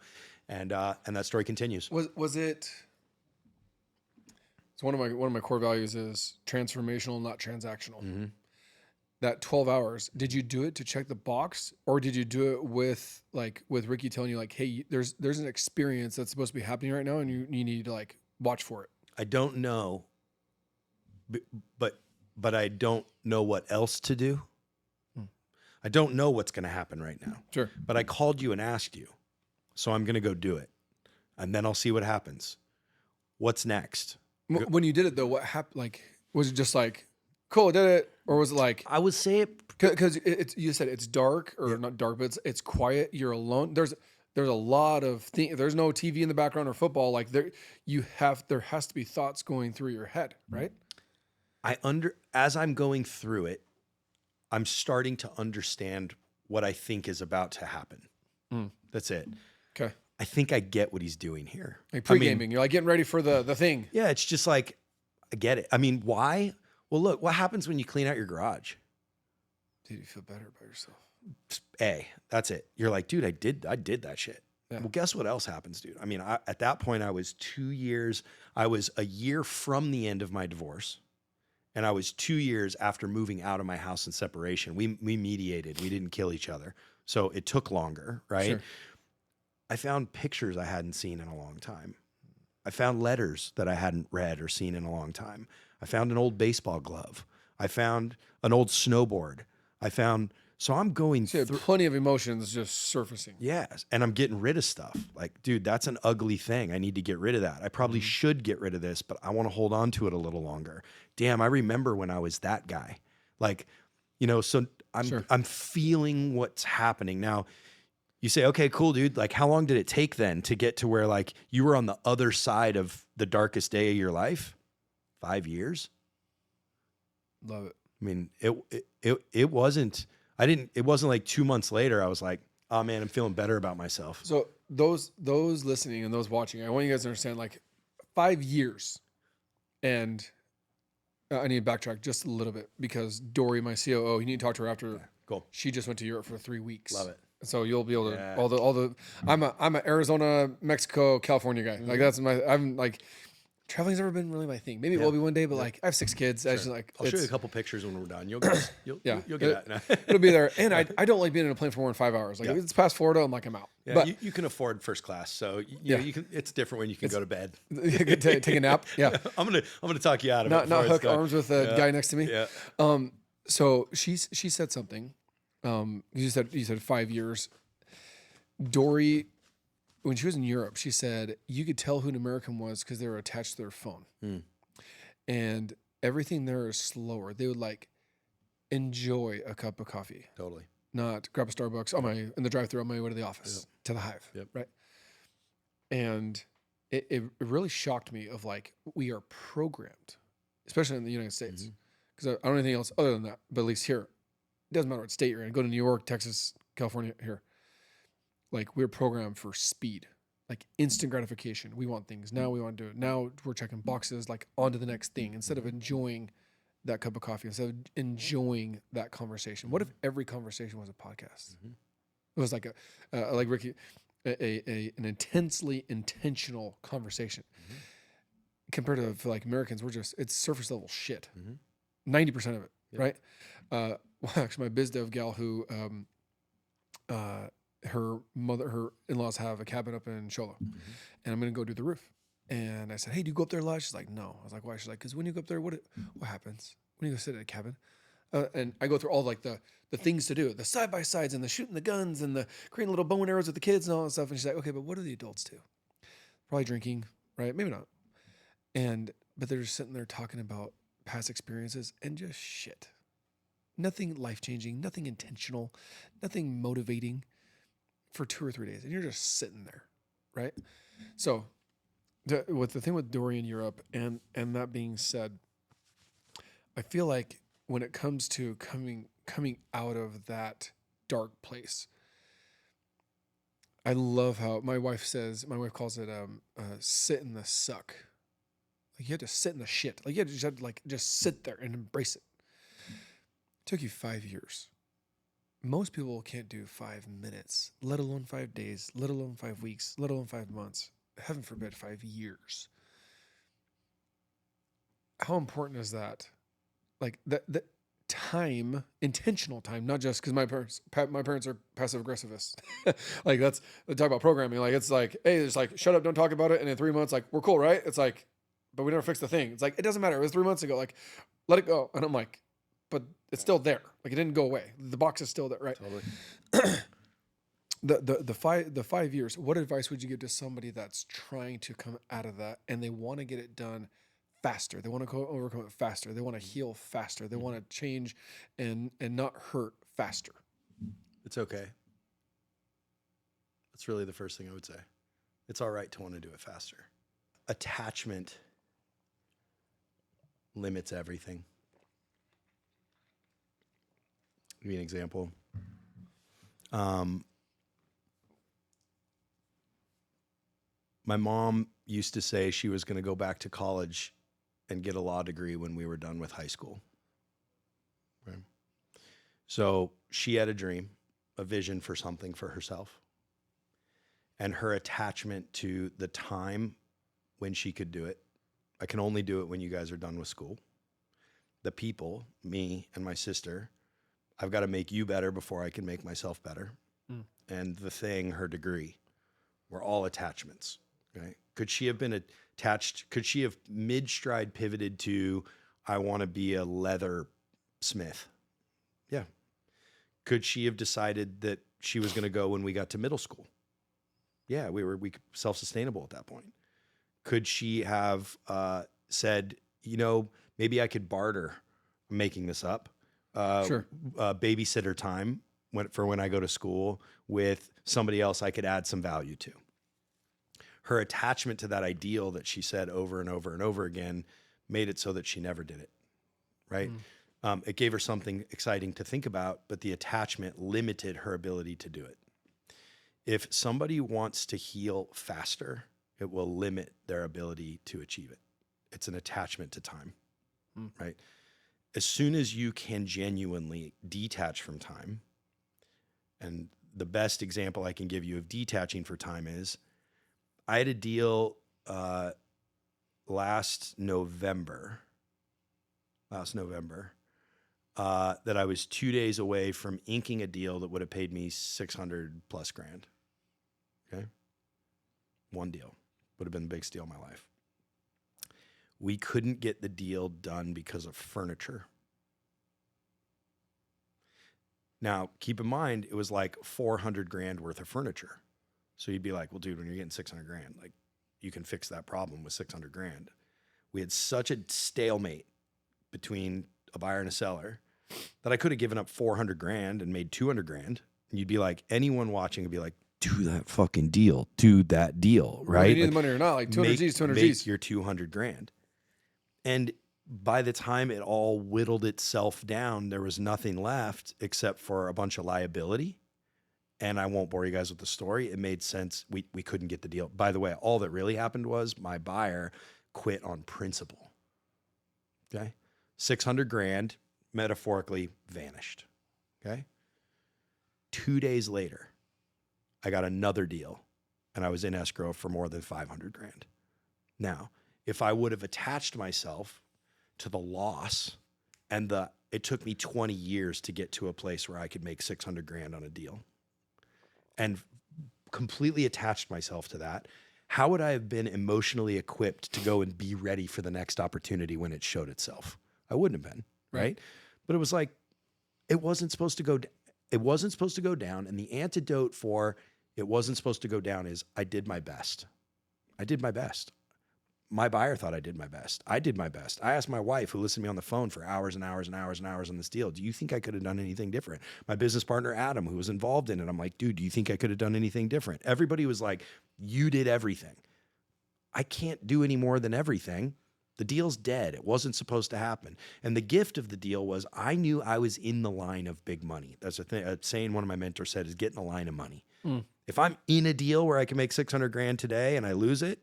And that story continues.
Was it? So one of my core values is transformational, not transactional. That 12 hours, did you do it to check the box, or did you do it with Ricky telling you like, hey, there's an experience that's supposed to be happening right now, and you need to like watch for it?
I don't know, but I don't know what else to do. I don't know what's going to happen right now.
Sure.
But I called you and asked you, so I'm going to go do it, and then I'll see what happens. What's next?
When you did it though, what happened? Like, was it just like, cool, I did it? Or was it like,
I would say it
because you said it's dark or not dark, but it's quiet. You're alone. There's a lot of things. There's no TV in the background or football. Like there has to be thoughts going through your head, right?
As I'm going through it, I'm starting to understand what I think is about to happen. That's it.
Okay.
I think I get what he's doing here.
Like pre-gaming. You're like getting ready for the thing.
Yeah, it's just like, I get it. I mean, why? Well, look, what happens when you clean out your garage?
Dude, you feel better about yourself.
That's it. You're like, dude, I did that shit.
Yeah.
Well, guess what else happens, dude? I mean, at that point, I was a year from the end of my divorce. And I was 2 years after moving out of my house in separation. We mediated. We didn't kill each other. So it took longer, right?
Sure.
I found pictures I hadn't seen in a long time. I found letters that I hadn't read or seen in a long time. I found an old baseball glove. I found an old snowboard. So I'm going
through plenty of emotions just surfacing.
Yes. And I'm getting rid of stuff. Like, dude, that's an ugly thing. I need to get rid of that. I probably should get rid of this, but I want to hold on to it a little longer. Damn, I remember when I was that guy. Like, you know, so I'm feeling what's happening. Now, you say, okay, cool, dude. Like, how long did it take then to get to where like you were on the other side of the darkest day of your life? 5 years.
Love it.
I mean, it wasn't, it wasn't like 2 months later, I was like, oh man, I'm feeling better about myself.
So those listening and those watching, I want you guys to understand, like 5 years, and I need to backtrack just a little bit because Dory, my COO, you need to talk to her after.
Cool.
She just went to Europe for 3 weeks.
Love it.
So you'll be able to
Yeah.
all the. I'm a Arizona, Mexico, California guy. Like that's I'm like. Traveling's never been really my thing. Maybe it will be one day, but like I have 6 kids. I just like
I'll show you a couple pictures when we're done. You'll get, you'll get that.
it'll be there. And I don't like being in a plane for more than 5 hours. Like if it's past Florida, I'm like I'm out.
Yeah,
But
you can afford first class, so you know, you can. It's different when you can go to bed.
take a nap. Yeah.
I'm gonna talk you out of
Not
it.
not hook arms with a guy next to me.
Yeah.
So she said something. You said 5 years. Dory, when she was in Europe, she said you could tell who an American was because they were attached to their phone, and everything there is slower. They would like enjoy a cup of coffee,
Totally.
not grab a Starbucks in the drive-thru on my way to the office to the Hive, right? And it really shocked me of like we are programmed, especially in the United States, because I don't know anything else other than that. But at least here, it doesn't matter what state you're in. Go to New York, Texas, California, here. Like we're programmed for speed, like instant gratification. We want things now. We want to do it now. We're checking boxes, like on to the next thing instead of enjoying that cup of coffee, instead of enjoying that conversation. What if every conversation was a podcast? It was like like Ricky, an intensely intentional conversation. Compared to like Americans, it's surface level shit. 90% of it, right? Well, actually, my biz dev gal who her in-laws have a cabin up in Sholo, and I'm gonna go do the roof. And I said, "Hey, do you go up there a lot?" She's like, "No." I was like, "Why?" She's like, "Because when you go up there, what happens when you go sit at a cabin?" And I go through all like the things to do, the side by sides and the shooting the guns and the creating little bow and arrows with the kids and all that stuff. And she's like, "Okay, but what do the adults do?" Probably drinking, right? Maybe not. But they're just sitting there talking about past experiences and just shit. Nothing life-changing, nothing intentional, nothing motivating for 2 or 3 days. And you're just sitting there, right? So with the thing with Dory in Europe, and that being said, I feel like when it comes to coming out of that dark place, I love how my wife calls it sit in the suck. Like you had to sit in the shit. Like you had to just sit there and embrace it. It took you 5 years. Most people can't do 5 minutes, let alone 5 days, let alone 5 weeks, let alone 5 months. Heaven forbid 5 years. How important is that? Like that time, intentional time, not just because my parents are passive aggressivists. Like they talk about programming. Like it's like, hey, it's like shut up, don't talk about it. And in 3 months, like we're cool, right? It's like, but we never fixed the thing. It's like it doesn't matter. It was 3 months ago. Like let it go. And I'm like, but it's still there. Like it didn't go away. The box is still there, right?
Totally.
The 5 years. What advice would you give to somebody that's trying to come out of that and they want to get it done faster? They want to overcome it faster. They want to heal faster. They want to change and not hurt faster.
It's okay. That's really the first thing I would say. It's all right to want to do it faster. Attachment limits everything. Give me an example. My mom used to say she was going to go back to college and get a law degree when we were done with high school. Right? So she had a dream, a vision for something for herself. And her attachment to the time when she could do it. I can only do it when you guys are done with school. The people, me and my sister, I've got to make you better before I can make myself better. And the thing, her degree, were all attachments. Right? Could she have been attached? Could she have mid-stride pivoted to, I want to be a leather smith? Yeah. Could she have decided that she was going to go when we got to middle school? Yeah, we were self-sustainable at that point. Could she have said, maybe I could barter, I'm making this up,
Sure.
Babysitter time when I go to school with somebody else I could add some value to? Her attachment to that ideal that she said over and over and over again made it so that she never did it, right? It gave her something exciting to think about, but the attachment limited her ability to do it. If somebody wants to heal faster, it will limit their ability to achieve it. It's an attachment to time, right? As soon as you can genuinely detach from time, and the best example I can give you of detaching for time is I had a deal last November, that I was 2 days away from inking a deal that would have paid me 600 plus grand. Okay. One deal would have been the biggest deal of my life. We couldn't get the deal done because of furniture. Now, keep in mind, it was like 400 grand worth of furniture. So you'd be like, well, dude, when you're getting 600 grand, like you can fix that problem with 600 grand. We had such a stalemate between a buyer and a seller that I could have given up 400 grand and made 200 grand. And you'd be like, anyone watching would be like, do that fucking deal, do that deal, right?
Whether you need
Like,
the money or not, like 200 G's, 200
make
G's.
your 200 grand. And by the time it all whittled itself down, there was nothing left except for a bunch of liability. And I won't bore you guys with the story. It made sense. We couldn't get the deal. By the way, all that really happened was my buyer quit on principle. Okay. 600 grand metaphorically vanished. Okay. 2 days later, I got another deal and I was in escrow for more than 500 grand. Now, if I would have attached myself to the loss and it took me 20 years to get to a place where I could make 600 grand on a deal and completely attached myself to that, how would I have been emotionally equipped to go and be ready for the next opportunity when it showed itself? I wouldn't have been, right? But it was like, it wasn't supposed to go down. And the antidote for it wasn't supposed to go down is I did my best. I did my best. My buyer thought I did my best. I did my best. I asked my wife, who listened to me on the phone for hours and hours and hours and hours on this deal, do you think I could have done anything different? My business partner, Adam, who was involved in it, I'm like, dude, do you think I could have done anything different? Everybody was like, you did everything. I can't do any more than everything. The deal's dead. It wasn't supposed to happen. And the gift of the deal was I knew I was in the line of big money. That's a saying one of my mentors said is get in the line of money. If I'm in a deal where I can make 600 grand today and I lose it,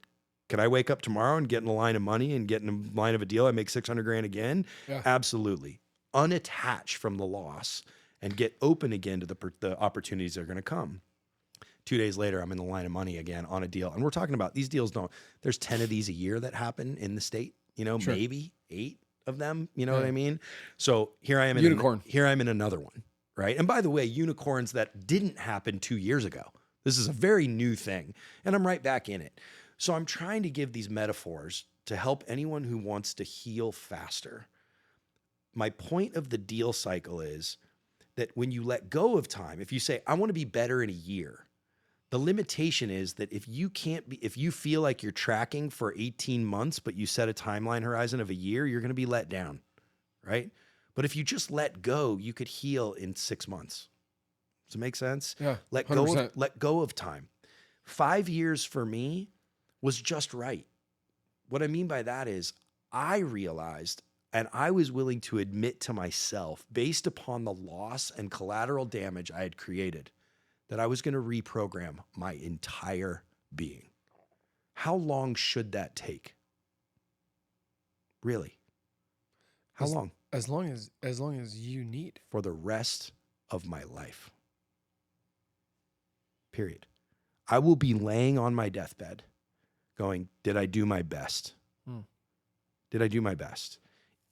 can I wake up tomorrow and get in the line of money and get in the line of a deal? I make 600 grand again?
Yeah.
Absolutely. Unattach from the loss and get open again to the opportunities that are going to come. 2 days later, I'm in the line of money again on a deal. And we're talking about these deals there's 10 of these a year that happen in the state,
Sure.
maybe 8 of them, you know what I mean? So here I am in
Unicorn.
here I'm in another one, right? And by the way, unicorns that didn't happen 2 years ago. This is a very new thing. And I'm right back in it. So I'm trying to give these metaphors to help anyone who wants to heal faster. My point of the deal cycle is that when you let go of time, if you say, I want to be better in a year, the limitation is that if you feel like you're tracking for 18 months, but you set a timeline horizon of a year, you're going to be let down, right? But if you just let go, you could heal in 6 months. Does it make sense?
Yeah.
Let
100%.
go of time. 5 years for me was just right. What I mean by that is I realized, and I was willing to admit to myself, based upon the loss and collateral damage I had created, that I was going to reprogram my entire being. How long should that take? Really? How long?
As long as you need.
For the rest of my life. Period. I will be laying on my deathbed going, did I do my best? Did I do my best?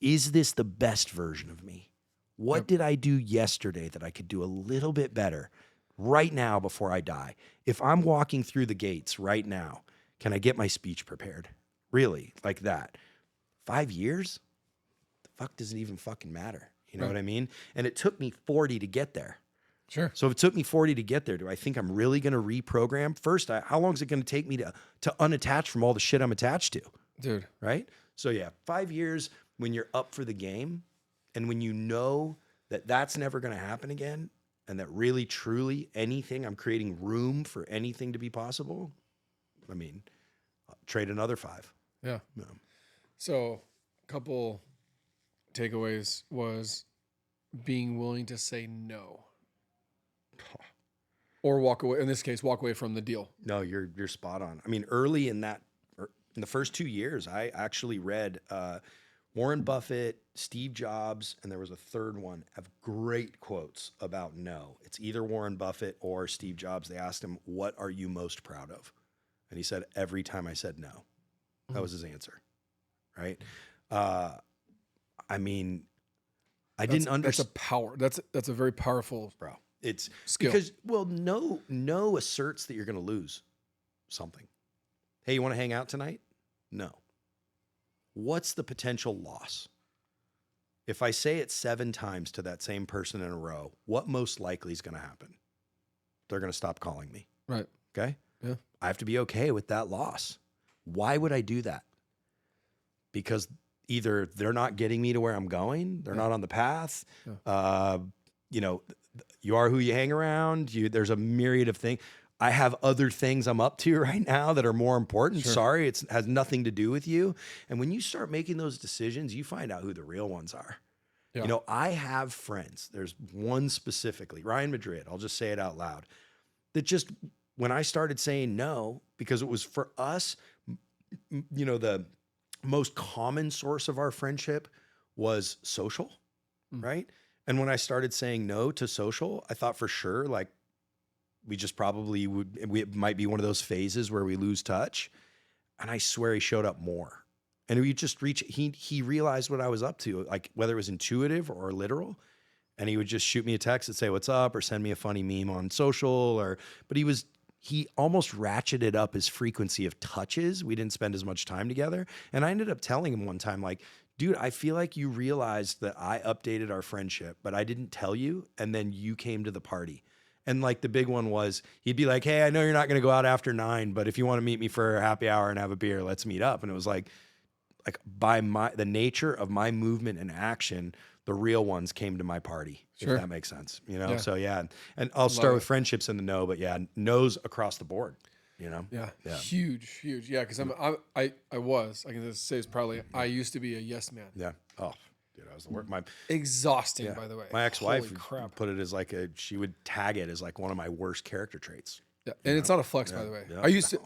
Is this the best version of me? What did I do yesterday that I could do a little bit better right now before I die? If I'm walking through the gates right now, can I get my speech prepared? Really, like that. 5 years? The fuck does it even fucking matter? You know what I mean? And it took me 40 to get there.
Sure.
So if it took me 40 to get there, do I think I'm really going to reprogram? First, how long is it going to take me to unattach from all the shit I'm attached to?
Dude.
Right? So yeah, 5 years when you're up for the game and when you know that that's never going to happen again and that really, truly anything, I'm creating room for anything to be possible. I mean, I'll trade another 5.
Yeah.
No.
So, couple takeaways was being willing to say no or walk away. In this case, walk away from the deal.
No, you're spot on. I mean, early in the first 2 years, I actually read Warren Buffett, Steve Jobs, and there was a third one, have great quotes about no. It's either Warren Buffett or Steve Jobs. They asked him, "What are you most proud of?" And he said, "Every time I said no." That was his answer, right? I mean, I didn't understand.
That's a power. That's a very powerful,
Bro. It's
skill.
because, well, no asserts that you're going to lose something. Hey, you want to hang out tonight? No. What's the potential loss? If I say it 7 times to that same person in a row, what most likely is going to happen? They're going to stop calling me.
Right.
Okay.
Yeah.
I have to be okay with that loss. Why would I do that? Because either they're not getting me to where I'm going, they're not on the path.
Yeah.
You know, you are who you hang around. There's a myriad of things. I have other things I'm up to right now that are more important.
Sure.
Sorry, it has nothing to do with you. And when you start making those decisions, you find out who the real ones are.
Yeah.
You know, I have friends. There's one specifically, Ryan Madrid. I'll just say it out loud. That just, when I started saying no, because it was for us, you know, the most common source of our friendship was social, right? And when I started saying no to social, I thought for sure, like, we just probably it might be one of those phases where we lose touch. And I swear he showed up more. And we just he realized what I was up to, like whether it was intuitive or literal. And he would just shoot me a text and say, "What's up?" or send me a funny meme on social, but he almost ratcheted up his frequency of touches. We didn't spend as much time together. And I ended up telling him one time, like, "Dude, I feel like you realized that I updated our friendship, but I didn't tell you. And then you came to the party." And like the big one was, he'd be like, "Hey, I know you're not going to go out after 9, but if you want to meet me for a happy hour and have a beer, let's meet up." And it was like by the nature of my movement and action, the real ones came to my party,
Sure.
if that makes sense, you know?
Yeah.
So yeah. And I'll start with friendships and the no, but yeah, no's across the board, you know?
Yeah.
Yeah.
Huge. Yeah. Cause I can just say it's probably, I used to be a yes man.
Yeah. Oh, dude, I was the worst.
Exhausting, by the way.
My ex-wife
Holy crap.
put it as like she would tag it as like one of my worst character traits.
Yeah. And it's not a flex, by the way.
Yeah.
I used to,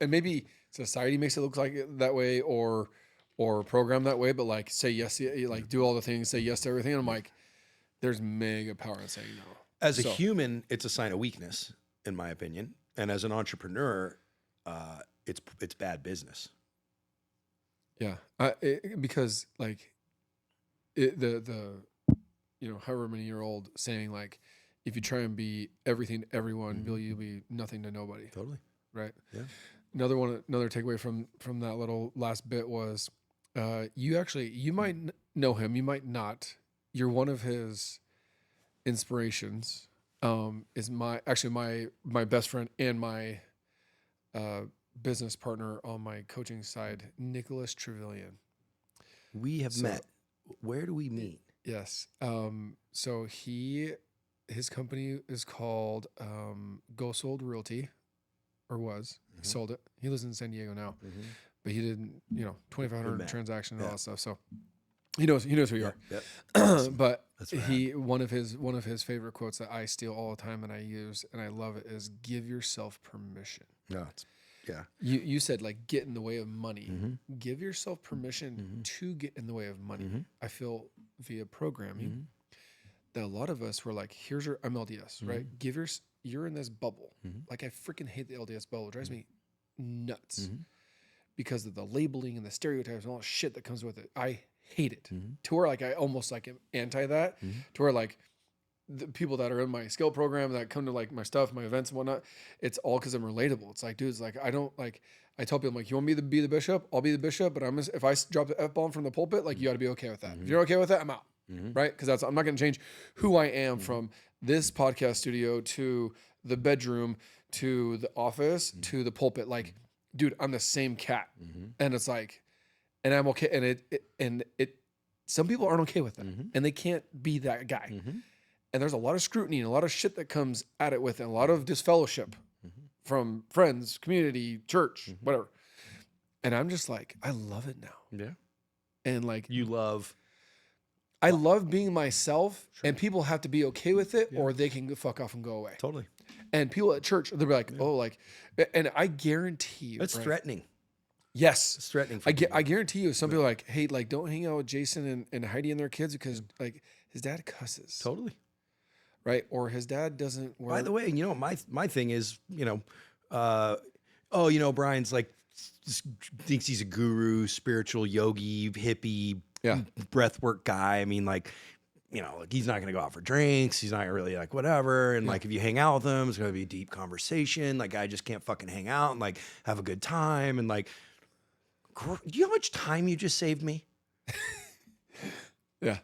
and maybe society makes it look like it that way or program that way, but like say yes, like do all the things, say yes to everything. And I'm like, there's mega power in saying no.
As a human, it's a sign of weakness, in my opinion. And as an entrepreneur, it's bad business.
Yeah. Because like the however many year old saying, like, if you try and be everything to everyone, you'll be nothing to nobody.
Totally.
Right.
Yeah.
Another takeaway from that little last bit was, you might know him, you might not. You're one of his inspirations. Is my best friend and my business partner on my coaching side, Nicholas Trevelyan.
We have met. Where do we meet?
Yes. So his company is called Go Sold Realty, or was. He sold it. He lives in San Diego now, but he did 2,500 transactions and all that stuff. So he knows who you are.
Yep.
But one of his favorite quotes that I steal all the time and I use and I love it is, "Give yourself permission."
No. Yeah.
You said, like, get in the way of money. Give yourself permission to get in the way of money. I feel via programming that a lot of us were like, here's your MLDS, right? You're in this bubble. Like, I freaking hate the LDS bubble. It drives me nuts because of the labeling and the stereotypes and all the shit that comes with it. I hate it to where, like, I almost like am anti that, to where, like, the people that are in my skill program that come to, like, my stuff, my events and whatnot, it's all because I'm relatable. It's like, dude, it's like, I tell people, I'm like, you want me to be the bishop? I'll be the bishop, but if I drop the F-bomb from the pulpit, like, you got to be okay with that. If you're okay with that, I'm out. Right? Because I'm not going to change who I am from this podcast studio to the bedroom to the office to the pulpit. Like, dude, I'm the same cat. And it's like, and I'm okay. And it some people aren't okay with that and they can't be that guy. And there's a lot of scrutiny and a lot of shit that comes at it with, and a lot of disfellowship from friends, community, church, whatever. And I'm just like, I love it now.
Yeah.
And like,
You love
I love being myself,
Sure.
and people have to be okay with it, or they can fuck off and go away.
Totally.
And people at church, they'll be like, oh, like, and I guarantee you,
It's
right?
threatening.
Yes.
It's threatening for people.
I guarantee you, some people are like, hey, like, don't hang out with Jason and Heidi and their kids because like his dad cusses,
Totally.
right? Or his dad doesn't wear.
By the way, you know, my thing is, you know, Brian's like thinks he's a guru, spiritual yogi, hippie, breathwork guy. I mean, like, you know, like he's not going to go out for drinks. He's not really like whatever. And like, if you hang out with him, it's going to be a deep conversation. Like, I just can't fucking hang out and like have a good time. And like, do you know how much time you just saved me?
Yeah.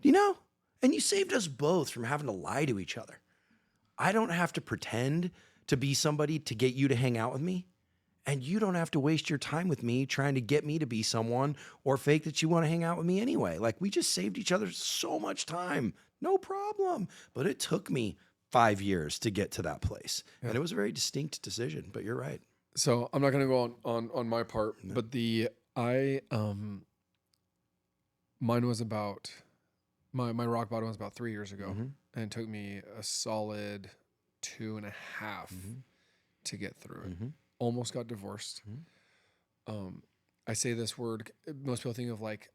You know? And you saved us both from having to lie to each other. I don't have to pretend to be somebody to get you to hang out with me. And you don't have to waste your time with me trying to get me to be someone or fake that you want to hang out with me anyway. Like, we just saved each other so much time. No problem. But it took me 5 years to get to that place. Yeah. And it was a very distinct decision, but you're right.
So I'm not going to go on my part, but mine was about, my rock bottom was about 3 years ago, and it took me a solid 2.5 to get through it. Almost got divorced. I say this word, most people think of like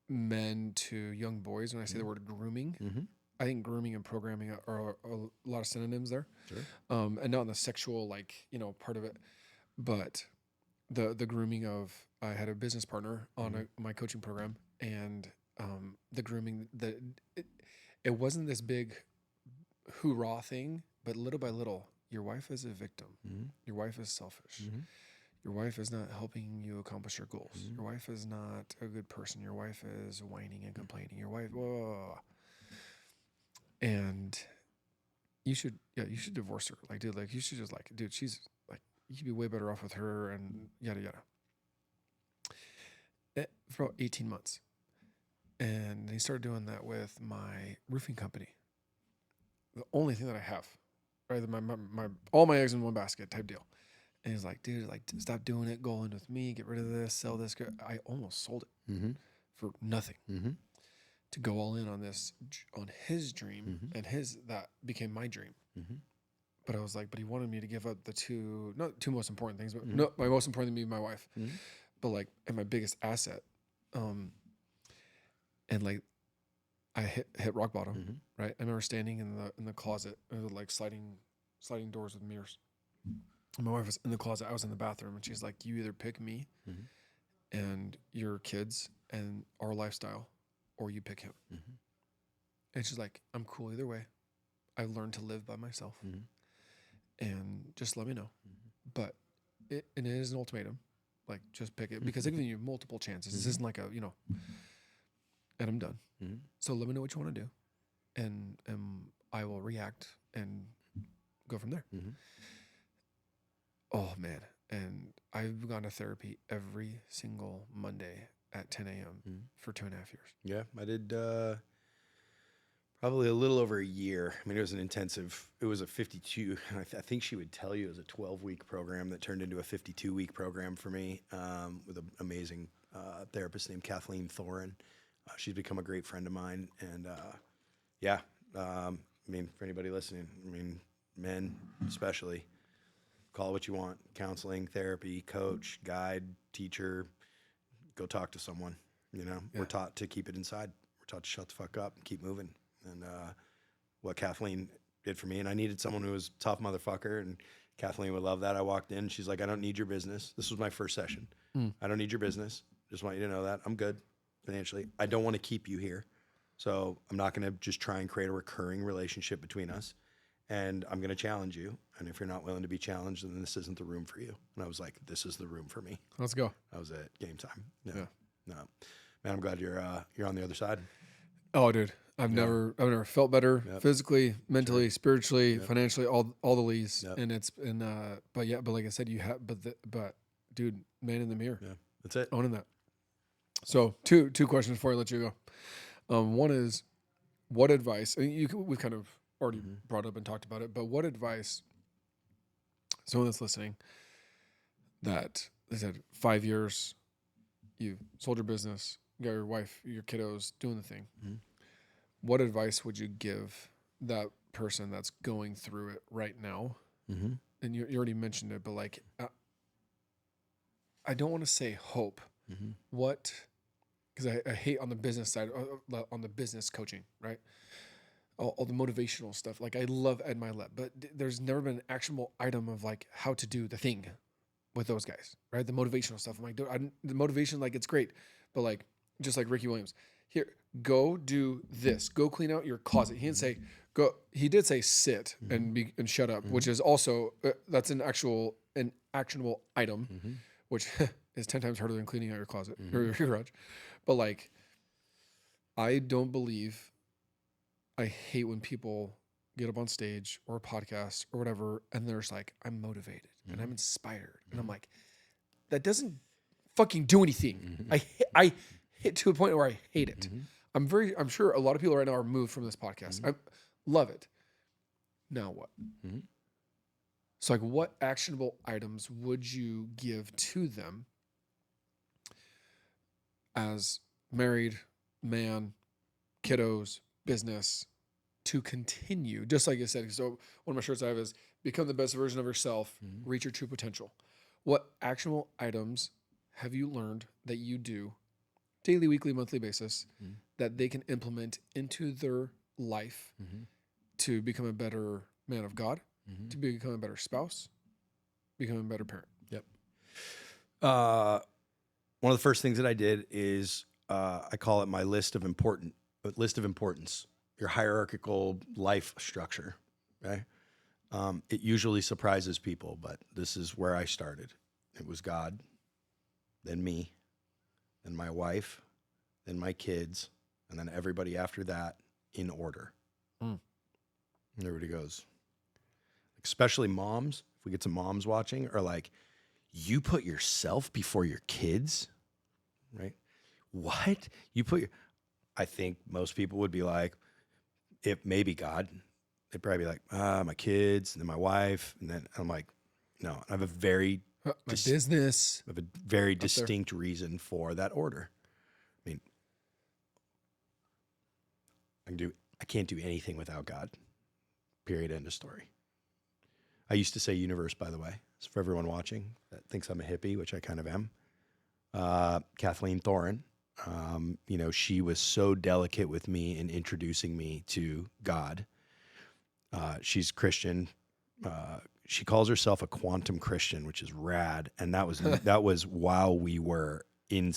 men to young boys when I say the word grooming. I think grooming and programming are a lot of synonyms there. Sure. And not in the sexual, like, you know, part of it, but the grooming of, I had a business partner on my coaching program, and the grooming, it wasn't this big hoorah thing, but little by little, your wife is a victim. Your wife is selfish. Your wife is not helping you accomplish your goals. Your wife is not a good person. Your wife is whining and complaining. Your wife, whoa. And you should divorce her. Like, dude, like, you should just like, dude, she's like, you could be way better off with her, and yada, yada. For about 18 months. And he started doing that with my roofing company. The only thing that I have, right? All my eggs in one basket type deal. And he's like, dude, like, stop doing it. Go in with me. Get rid of this. Sell this. I almost sold it for nothing. To go all in on this, on his dream, and that became my dream. But I was like, but he wanted me to give up not two most important things, but no, my most important thing being my wife, but like, and my biggest asset. And like, I hit rock bottom, right? I remember standing in the closet, like sliding doors with mirrors. And my wife was in the closet. I was in the bathroom, and she's like, you either pick me and your kids and our lifestyle, or you pick him. And she's like, I'm cool either way. I learned to live by myself, and just let me know. But it is an ultimatum. Like, just pick it, because they're giving you multiple chances. This isn't like a, and I'm done. So let me know what you want to do, and I will react and go from there. Oh man. And I've gone to therapy every single Monday at 10 a.m. for 2.5 years.
Yeah, I did probably a little over a year. I mean, it was a 52, I think she would tell you it was a 12-week program that turned into a 52-week program for me, with an amazing therapist named Kathleen Thorin. She's become a great friend of mine. And I mean, for anybody listening, I mean, men especially, call it what you want: counseling, therapy, coach, guide, teacher. Go talk to someone. We're taught to keep it inside. We're taught to shut the fuck up and keep moving. And what Kathleen did for me, and I needed someone who was a tough motherfucker, and Kathleen would love that. I walked in, she's like, I don't need your business. This was my first session. I don't need your business. Just want you to know that I'm good financially. I don't want to keep you here. So I'm not going to just try and create a recurring relationship between us. And I'm going to challenge you. And if you're not willing to be challenged, then this isn't the room for you. And I was like, this is the room for me.
Let's go.
That was it. Game time. Yeah. No, man, I'm glad you're on the other side.
Oh, dude, I've never felt better physically, mentally, spiritually, financially, all the leads. And it's been, but like I said, but dude, man in the mirror.
Yeah, that's it.
Owning that. So two questions before I let you go. One is, what advice, we've kind of already brought up and talked about it, but what advice, someone that's listening, that they said 5 years, you sold your business, you got your wife, your kiddos doing the thing.
Mhm.
What advice would you give that person that's going through it right now?
Mm-hmm.
And you already mentioned it, but like, I don't want to say hope.
Mm-hmm.
What? Because I hate on the business side, on the business coaching, right? All the motivational stuff. Like I love Ed Milet, but there's never been an actionable item of like how to do the thing with those guys, right? The motivational stuff. I'm like, dude, the motivation, like it's great, but like just like Ricky Williams, here, go do this. Go clean out your closet. He didn't say go. He did say sit and shut up, which is also that's an actionable item,
Mm-hmm.
which is 10 times harder than cleaning out your closet or your garage. But like, I don't believe. I hate when people get up on stage or a podcast or whatever, and they're just like, I'm motivated and I'm inspired. And I'm like, that doesn't fucking do anything. I hit to a point where I hate it. I'm sure a lot of people right now are moved from this podcast. I love it. Now what? So like what actionable items would you give to them as married man, kiddos, business, to continue, just like I said. So one of my shirts I have is become the best version of yourself, reach your true potential. What actionable items have you learned that you do daily, weekly, monthly basis that they can implement into their life to become a better man of God, to become a better spouse, become a better parent?
Yep. One of the first things that I did is I call it my list of importance, your hierarchical life structure. Okay. It usually surprises people, but this is where I started. It was God, then me, then my wife, then my kids, and then everybody after that in order. And everybody goes, especially moms, if we get some moms watching, are like, you put yourself before your kids, right? What? I think most people would be like, if maybe God, they'd probably be like, my kids, and then my wife. And then I'm like, no, I have a very,
business.
I have a very distinct reason for that order. I mean, I can't do anything without God. Period. End of story. I used to say universe, by the way. It's for everyone watching that thinks I'm a hippie, which I kind of am. Kathleen Thoren, she was so delicate with me in introducing me to God. She's Christian. She calls herself a quantum Christian, which is rad. And that was while we were in,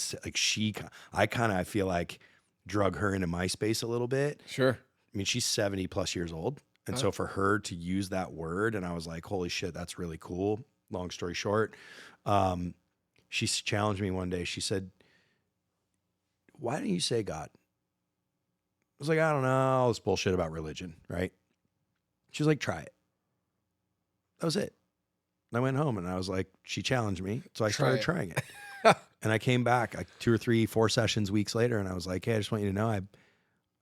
like, I feel like drug her into MySpace a little bit.
Sure.
I mean, she's 70 plus years old. And so for her to use that word, and I was like, holy shit, that's really cool. Long story short, she challenged me one day. She said, why don't you say God? I was like, I don't know, all this bullshit about religion, right? She was like, try it. That was it. And I went home and I was like, she challenged me. So I started trying it. And I came back like 2 or 3, 4 sessions weeks later. And I was like, hey, I just want you to know, I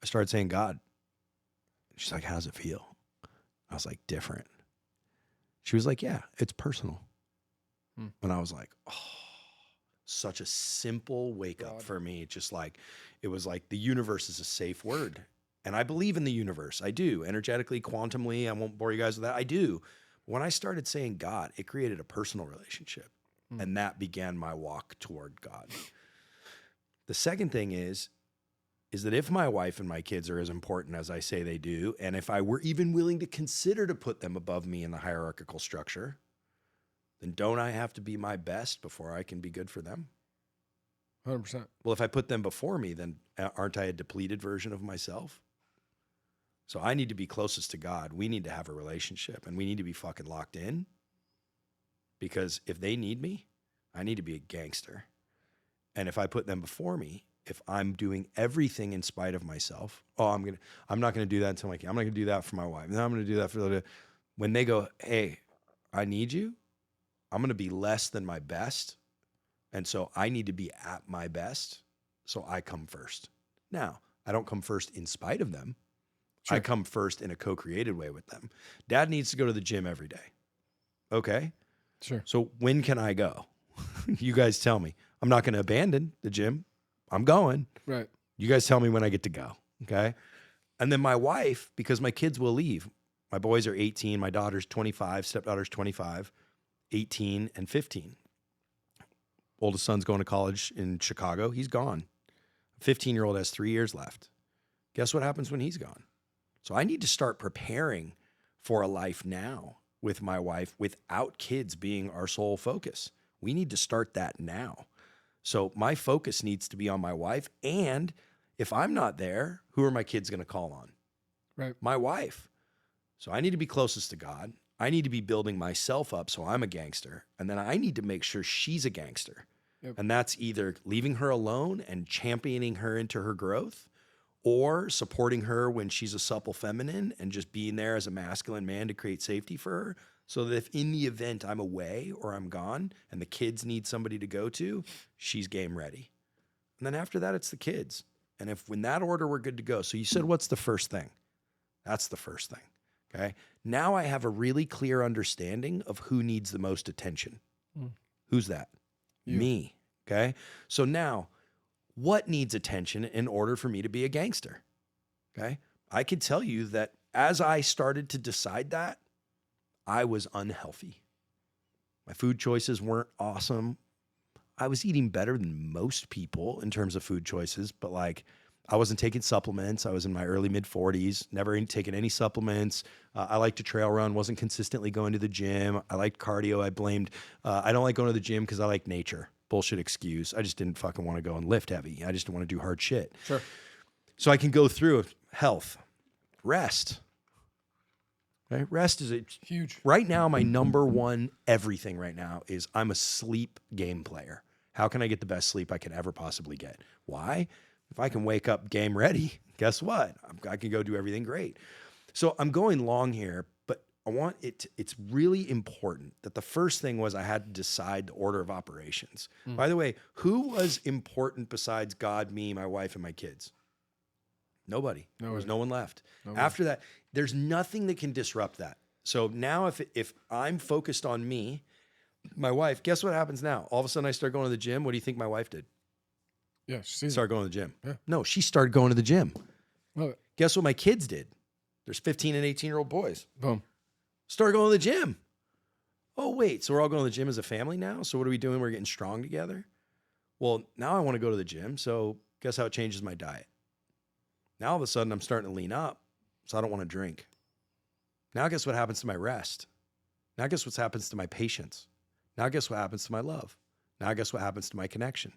started saying God. She's like, how does it feel? I was like, different. She was like, yeah, it's personal. And I was like, oh, such a simple wake up for me. Just like, it was like the universe is a safe word. And I believe in the universe. I do. Energetically, quantumly. I won't bore you guys with that. I do. When I started saying God, it created a personal relationship. And that began my walk toward God. The second thing is that if my wife and my kids are as important as I say they do, and if I were even willing to consider to put them above me in the hierarchical structure, then don't I have to be my best before I can be good for them?
100%.
Well, if I put them before me, then aren't I a depleted version of myself? So I need to be closest to God. We need to have a relationship, and we need to be fucking locked in, because if they need me, I need to be a gangster. And if I put them before me, if I'm doing everything in spite of myself, I'm not gonna do that until my kid. I'm not gonna do that for my wife. No, I'm gonna do that for when they go, hey, I need you, I'm gonna be less than my best. And so I need to be at my best. So I come first. Now, I don't come first in spite of them. Sure. I come first in a co-created way with them. Dad needs to go to the gym every day. Okay.
Sure.
So when can I go? You guys tell me. I'm not going to abandon the gym. I'm going.
Right.
You guys tell me when I get to go. Okay. And then my wife, because my kids will leave. My boys are 18. My daughter's 25. Stepdaughter's 25, 18, and 15. Oldest son's going to college in Chicago. He's gone. 15-year-old has 3 years left. Guess what happens when he's gone? So I need to start preparing for a life now with my wife without kids being our sole focus. We need to start that now. So my focus needs to be on my wife. And if I'm not there, who are my kids going to call on?
Right.
My wife. So I need to be closest to God. I need to be building myself up so I'm a gangster. And then I need to make sure she's a gangster.
Yep.
And that's either leaving her alone and championing her into her growth, or supporting her when she's a supple feminine and just being there as a masculine man to create safety for her. So that if in the event I'm away or I'm gone and the kids need somebody to go to, she's game ready. And then after that, it's the kids. And if in that order, we're good to go. So you said, what's the first thing? That's the first thing. Okay. Now I have a really clear understanding of who needs the most attention. Who's that?
You.
Me. Okay. So now what needs attention in order for me to be a gangster? Okay. I could tell you that as I started to decide that, I was unhealthy. My food choices weren't awesome. I was eating better than most people in terms of food choices, but like I wasn't taking supplements. I was in my early mid 40s, never taken any supplements. I liked to trail run, wasn't consistently going to the gym. I liked cardio. I don't like going to the gym because I like nature. Bullshit excuse. I just didn't fucking want to go and lift heavy. I just didn't want to do hard shit.
Sure.
So I can go through health, rest. Okay? Rest is
Huge.
right now, my number one everything right now is I'm a sleep game player. How can I get the best sleep I can ever possibly get? Why? If I can wake up game ready, guess what? I can go do everything great. So I'm going long here, but it's really important that the first thing was I had to decide the order of operations. By the way, who was important besides God, me, my wife, and my kids? Nobody. There was no one left. After that, there's nothing that can disrupt that. So now if I'm focused on me, my wife, guess what happens now? All of a sudden I start going to the gym. What do you think my wife did?
Yeah, she
Started going to the gym.
Yeah.
No, she started going to the gym.
Love it.
Guess what my kids did? There's 15 and 18-year-old boys.
Boom.
Started going to the gym. Oh, wait. So we're all going to the gym as a family now? So what are we doing? We're getting strong together? Well, now I want to go to the gym. So guess how it changes my diet? Now all of a sudden I'm starting to lean up. So I don't want to drink. Now guess what happens to my rest? Now guess what happens to my patience? Now guess what happens to my love? Now guess what happens to my connection?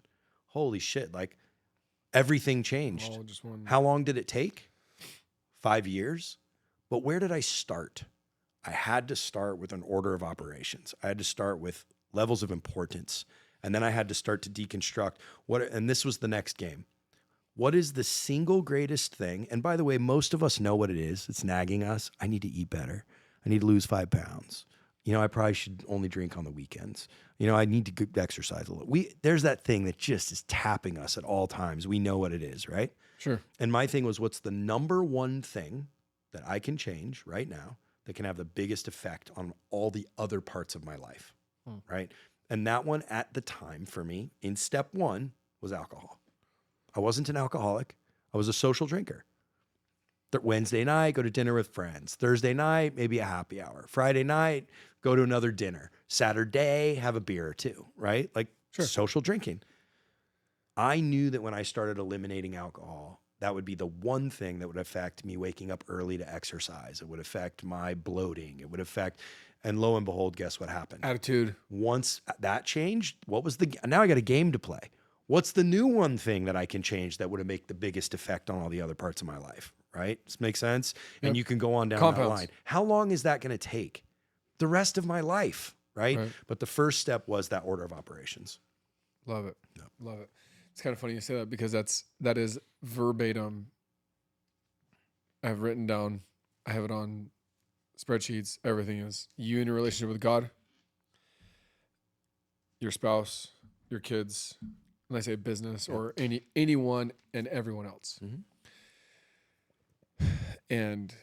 Holy shit. Like everything changed.
All just one.
How long did it take? 5 years. But where did I start? I had to start with an order of operations. I had to start with levels of importance. And then I had to start to deconstruct and this was the next game. What is the single greatest thing? And by the way, most of us know what it is. It's nagging us. I need to eat better. I need to lose 5 pounds. I probably should only drink on the weekends. I need to exercise a little. There's that thing that just is tapping us at all times. We know what it is, right?
Sure.
And my thing was, what's the number one thing that I can change right now that can have the biggest effect on all the other parts of my life, right? And that one at the time for me in step one was alcohol. I wasn't an alcoholic. I was a social drinker. Wednesday night, go to dinner with friends. Thursday night, maybe a happy hour. Friday night, go to another dinner. Saturday, have a beer or two, right? Like social drinking. I knew that when I started eliminating alcohol, that would be the one thing that would affect me waking up early to exercise. It would affect my bloating. It would affect, and lo and behold, guess what happened?
Attitude.
Once that changed, now I got a game to play. What's the new one thing that I can change that would make the biggest effect on all the other parts of my life, right? Does this make sense? Yep. And you can go on down that line. How long is that going to take? The rest of my life, right? But the first step was that order of operations.
Love it. Yep. Love it. It's kind of funny you say that because that is verbatim. I've written down, I have it on spreadsheets. Everything is you in your relationship with God, your spouse, your kids, and I say business or anyone and everyone else. And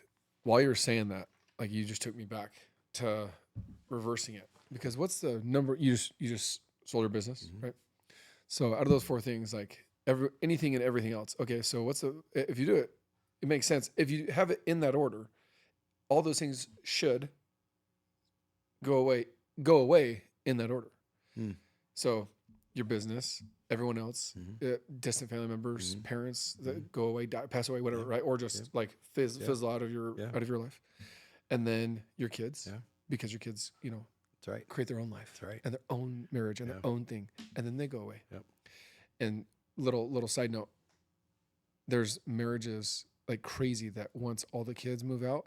while you were saying that, like you just took me back to reversing it because what's the number? You just sold your business, right? So out of those 4 things, like anything and everything else. Okay, so if you do it, it makes sense. If you have it in that order, all those things should go away in that order.
Mm.
So your business, everyone else,
Mm-hmm.
distant family members,
Mm-hmm.
parents that go away, die, pass away, whatever,
Yeah.
right? Or just
Yeah.
like fizzle out of your life. And then your kids, because your kids,
That's right.
create their own life.
That's right.
And their own marriage and their own thing. And then they go away.
Yep.
And little side note, there's marriages like crazy that once all the kids move out,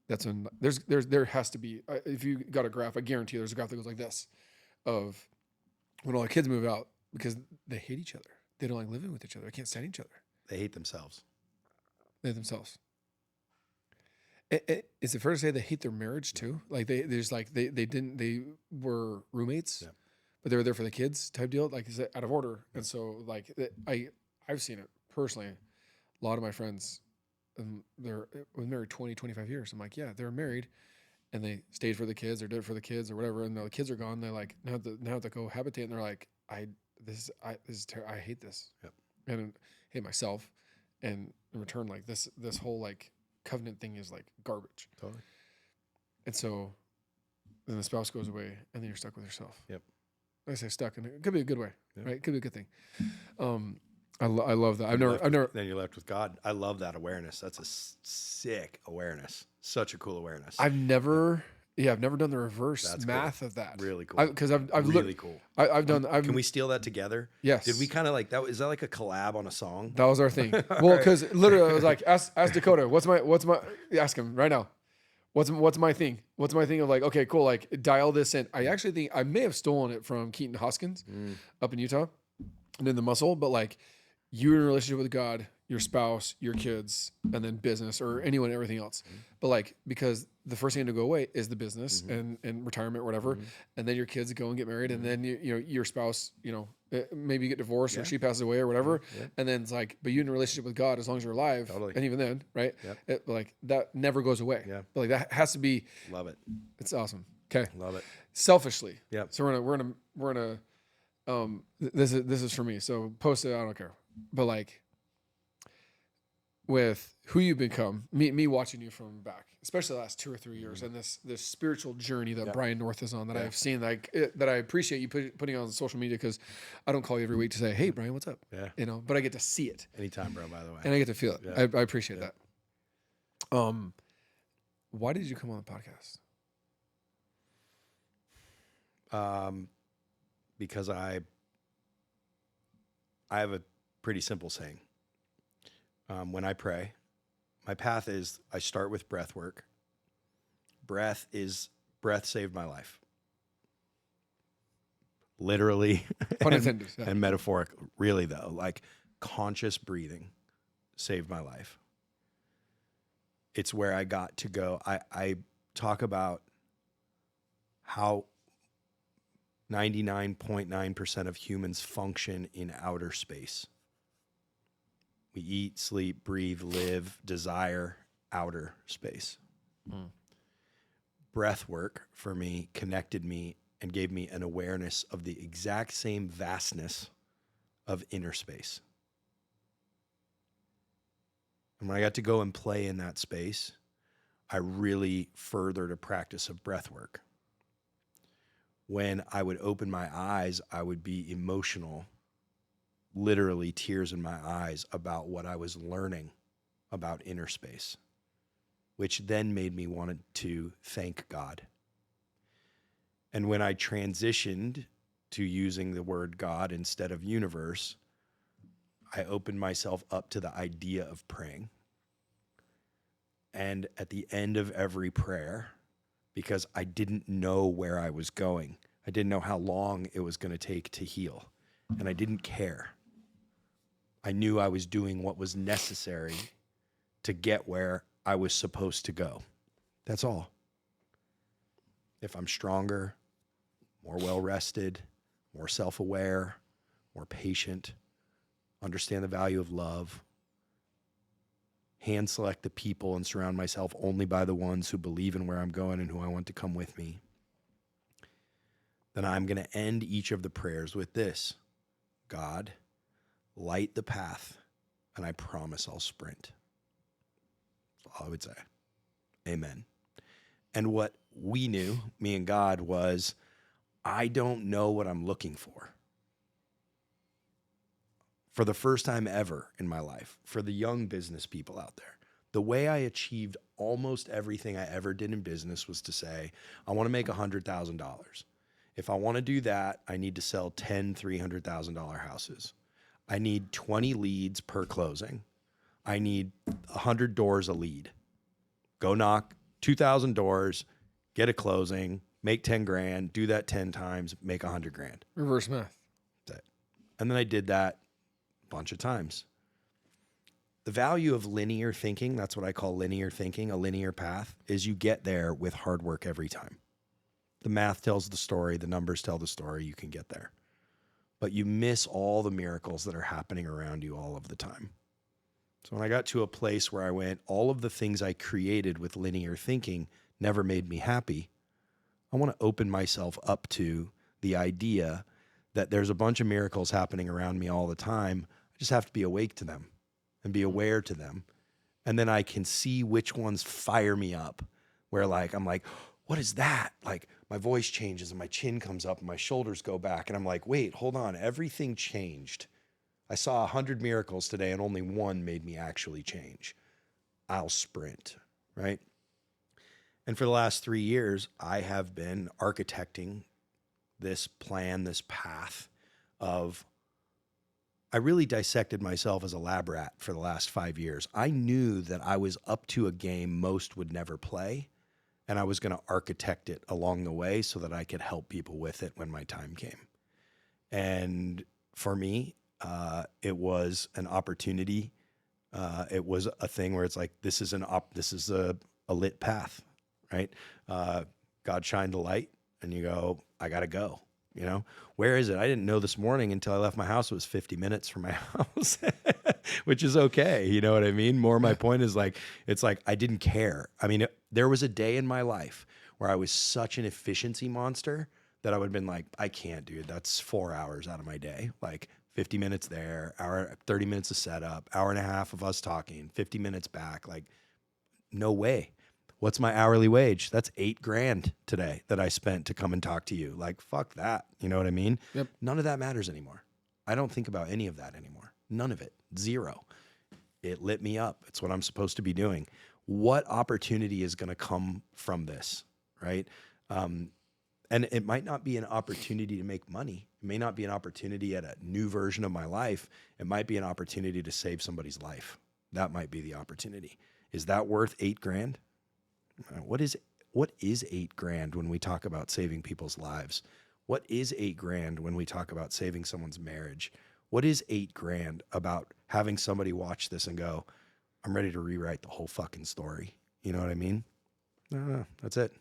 that's when there has to be, if you got a graph, I guarantee there's a graph that goes like this of when all the kids move out because they hate each other. They don't like living with each other. They can't stand each other.
They hate themselves.
They hate themselves. Is it fair to say they hate their marriage too? Like they were roommates, but they were there for the kids type deal. Like is it out of order? And so like I've seen it personally. A lot of my friends, they're married 20, 25 years. I'm like, yeah, they're married and they stayed for the kids or did it for the kids or whatever. And the kids are gone. They're like, now they cohabitate and they're like, I hate this.
Yep.
And I hate myself. And in return, like this whole like covenant thing is like garbage.
Totally.
And so then the spouse goes away and then you're stuck with yourself.
Yep.
I say stuck, and it could be a good way, right? It could be a good thing. I love that. I've never.
Then you're left with God. I love that awareness. That's a sick awareness. Such a cool awareness.
I've never done the reverse math of that.
Really cool.
Because I've
really cool. Can we steal that together?
Yes.
Did we kind of like that? Is that like a collab on a song?
That was our thing. Well, because literally I was like, ask Dakota, what's my ask him right now. What's my thing? What's my thing of like, okay, cool, like dial this in. I actually think I may have stolen it from Keaton Hoskins up in Utah and in the muscle, but like you're in a relationship with God, your spouse, your kids, and then business or anyone, everything else. But like, because the first thing to go away is the business and retirement or whatever. And then your kids go and get married. And then, your spouse, maybe you get divorced or she passes away or whatever. And then it's like, but you're in a relationship with God as long as you're alive.
Totally.
And even then, right?
Yep.
Like that never goes away.
Yeah.
But like that has to be.
Love it.
It's awesome. Okay.
Love it.
Selfishly.
Yep.
So we're gonna this is for me. So post it, I don't care. But like with who you become, me watching you from back, especially the last 2 or 3 years, and this spiritual journey that Brian North is on that I've seen, that I appreciate you putting on social media, because I don't call you every week to say, hey Brian, what's up?
Yeah.
But I get to see it
Anytime, bro, by the way.
and I get to feel it. I appreciate that. Why did you come on the podcast?
Because I have a pretty simple saying. When I pray, my path is I start with breath work. Breath saved my life. Literally and metaphoric. Really though, like conscious breathing saved my life. It's where I got to go. I talk about how 99.9% of humans function in outer space. We eat, sleep, breathe, live, desire, outer space. Breath work for me connected me and gave me an awareness of the exact same vastness of inner space. And when I got to go and play in that space, I really furthered a practice of breath work. When I would open my eyes, I would be emotional, literally tears in my eyes about what I was learning about inner space, which then made me want to thank God. And when I transitioned to using the word God instead of universe, I opened myself up to the idea of praying. And at the end of every prayer, because I didn't know where I was going, I didn't know how long it was going to take to heal, and I didn't care. I knew I was doing what was necessary to get where I was supposed to go. That's all. If I'm stronger, more well-rested, more self-aware, more patient, understand the value of love, hand select the people and surround myself only by the ones who believe in where I'm going and who I want to come with me, then I'm going to end each of the prayers with this: God, light the path, and I promise I'll sprint. That's all I would say. Amen. And what we knew, me and God, was I don't know what I'm looking for. For the first time ever in my life, for the young business people out there, the way I achieved almost everything I ever did in business was to say, I want to make $100,000. If I want to do that, I need to sell 10 $300,000 houses. I need 20 leads per closing. I need 100 doors a lead. Go knock 2,000 doors, get a closing, make 10 grand, do that 10 times, make 100 grand.
Reverse math.
That's it. And then I did that a bunch of times. The value of linear thinking, that's what I call linear thinking, a linear path, is you get there with hard work every time. The math tells the story, the numbers tell the story, you can get there. But you miss all the miracles that are happening around you all of the time. So when I got to a place where I went, all of the things I created with linear thinking never made me happy, I want to open myself up to the idea that there's a bunch of miracles happening around me all the time. I just have to be awake to them and be aware to them. And then I can see which ones fire me up, where like, I'm like, what is that? Like my voice changes and my chin comes up and my shoulders go back. And I'm like, wait, hold on. Everything changed. I saw 100 miracles today and only one made me actually change. I'll sprint, right? And for the last 3 years, I have been architecting this plan, this path of, I really dissected myself as a lab rat for the last 5 years. I knew that I was up to a game most would never play, and I was going to architect it along the way so that I could help people with it when my time came. And for me, it was an opportunity. It was a thing where it's like, this is a lit path, right? God shined the light, and you go, I got to go. You know, where is it? I didn't know this morning until I left my house. It was 50 minutes from my house, which is okay. You know what I mean? More my point is like, it's like, I didn't care. I mean, there was a day in my life where I was such an efficiency monster that I would have been like, I can't, dude, that's 4 hours out of my day. Like 50 minutes there, 30 minutes of setup, hour and a half of us talking, 50 minutes back. Like, no way. What's my hourly wage? That's $8,000 today that I spent to come and talk to you. Like, fuck that. You know what I mean?
Yep.
None of that matters anymore. I don't think about any of that anymore. None of it. Zero. It lit me up. It's what I'm supposed to be doing. What opportunity is going to come from this, right? And it might not be an opportunity to make money. It may not be an opportunity at a new version of my life. It might be an opportunity to save somebody's life. That might be the opportunity. Is that worth $8,000? What is $8,000 when we talk about saving people's lives? What is $8,000 when we talk about saving someone's marriage? What is $8,000 about having somebody watch this and go, I'm ready to rewrite the whole fucking story? You know what I mean? No, that's it.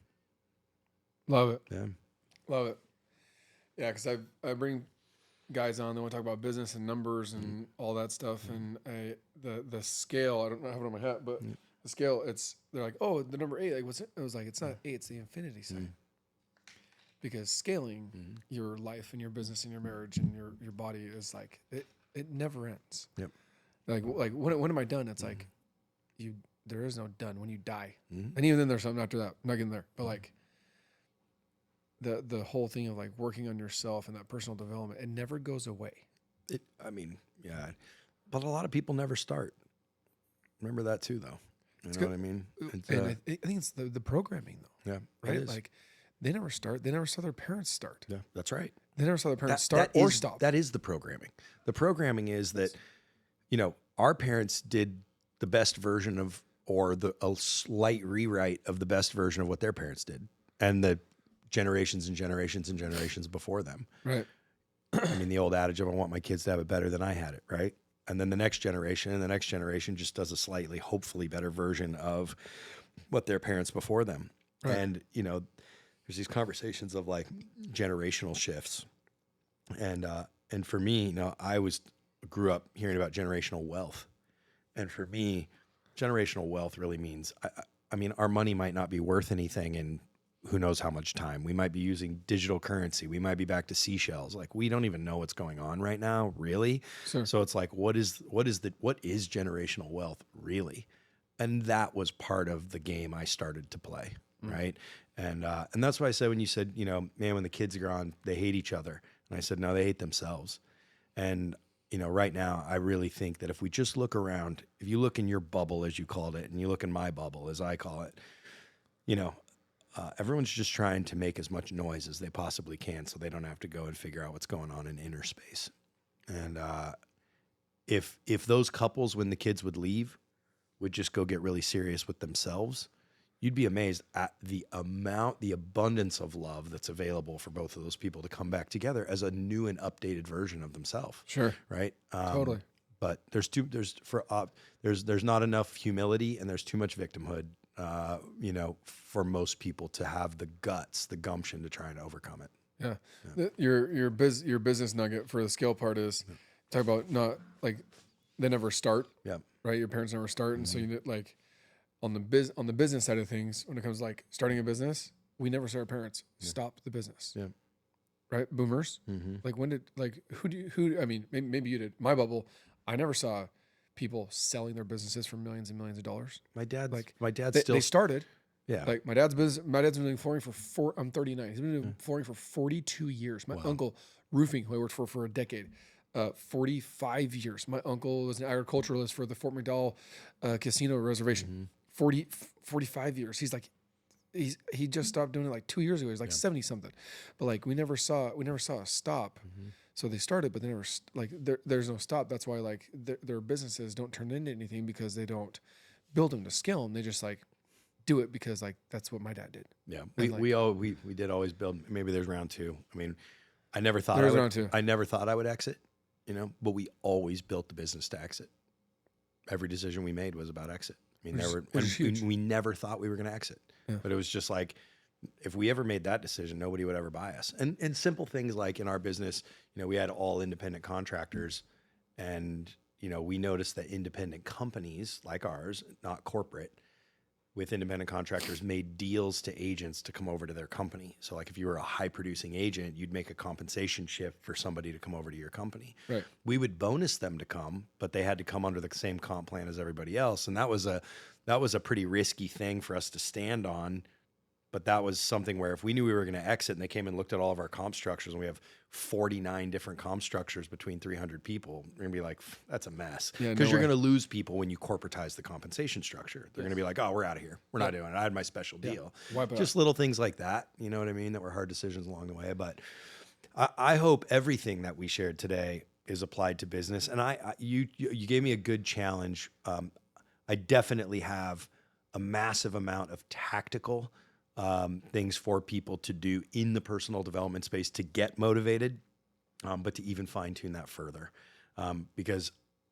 Love it.
Yeah.
Love it. Yeah, because I bring guys on that want to talk about business and numbers and all that stuff, and the scale. I don't have it on my hat, but the scale. They're like, oh, the number 8. Like, what's it? I was like, it's not 8. It's the infinity sign. Because scaling your life and your business and your marriage and your body is like it never ends.
Yep.
Like when am I done? It's like there is no done when you die. And even then there's something after that. I'm not getting there, but like. The whole thing of like working on yourself and that personal development, it never goes away.
Yeah, but a lot of people never start. Remember that too, though. You know what I mean?
And I think it's the programming though.
Yeah,
right. Like they never start. They never saw their parents start.
Yeah, that's right.
They never saw their parents start or stop.
That is the programming. The programming is that, our parents did the best version of, or a slight rewrite of the best version of what their parents did, and the generations and generations and generations before them.
Right.
I mean, the old adage of I want my kids to have it better than I had it, right? And then the next generation and the next generation just does a slightly, hopefully better version of what their parents before them. Right. And, there's these conversations of like generational shifts. And for me, I grew up hearing about generational wealth. And for me, generational wealth really means, I mean, our money might not be worth anything in who knows how much time. We might be using digital currency. We might be back to seashells. Like, we don't even know what's going on right now, really.
Sure.
So it's like, what is generational wealth really? And that was part of the game I started to play, right? And that's why I said, when you said, you know, man, when the kids are gone, they hate each other. And I said, no, they hate themselves. And, you know, right now, I really think that if we just look around, if you look in your bubble, as you called it, and you look in my bubble, as I call it, you know, everyone's just trying to make as much noise as they possibly can so they don't have to go and figure out what's going on in inner space. And if those couples, when the kids would leave, would just go get really serious with themselves, you'd be amazed at the abundance of love that's available for both of those people to come back together as a new and updated version of themselves.
Sure.
Right.
Totally.
But there's not enough humility, and there's too much victimhood, you know, for most people to have the guts, the gumption to try and overcome it.
Yeah. Your business nugget for the scale part is talk about not like they never start.
Yeah.
Right. Your parents never start. And so you like on the business side of things, when it comes to like starting a business, we never saw our parents stop the business.
Yeah.
Right. Boomers. Like I mean, maybe you did. My bubble, I never saw people selling their businesses for millions and millions of dollars.
My dad
They started.
Yeah.
Like my dad's been doing flooring I'm 39. He's been doing flooring for 42 years. My uncle, roofing, who I worked for a decade, 45 years. My uncle was an agriculturalist for the Fort McDowell casino reservation. 45 years. He's like, he just stopped doing it like 2 years ago. He's like 70 something, but like we never saw a stop. So they started, but they never there's no stop. That's why like their businesses don't turn into anything, because they don't build them to scale them. They just like do it because like that's what my dad did.
Yeah.
And
We did always build. Maybe there's round two. I mean, I never thought
round two.
I never thought I would exit, you know, but we always built the business to exit. Every decision we made was about exit. I mean, we never thought we were going to exit, but it was just like, if we ever made that decision, nobody would ever buy us. And simple things like in our business, you know, we had all independent contractors, and, you know, we noticed that independent companies like ours, not corporate, with independent contractors, made deals to agents to come over to their company. So like if you were a high producing agent, you'd make a compensation shift for somebody to come over to your company.
Right.
We would bonus them to come, but they had to come under the same comp plan as everybody else. And that was a pretty risky thing for us to stand on. But that was something where if we knew we were going to exit and they came and looked at all of our comp structures, and we have 49 different comp structures between 300 people, we're going to be like, that's a mess. Because you're going to lose people when you corporatize the compensation structure. They're going to be like, oh, we're out of here. We're not doing it. I had my special deal. Just little things like that, you know what I mean, that were hard decisions along the way. But I hope everything that we shared today is applied to business. And you gave me a good challenge. I definitely have a massive amount of tactical things for people to do in the personal development space to get motivated, but to even fine tune that further. Because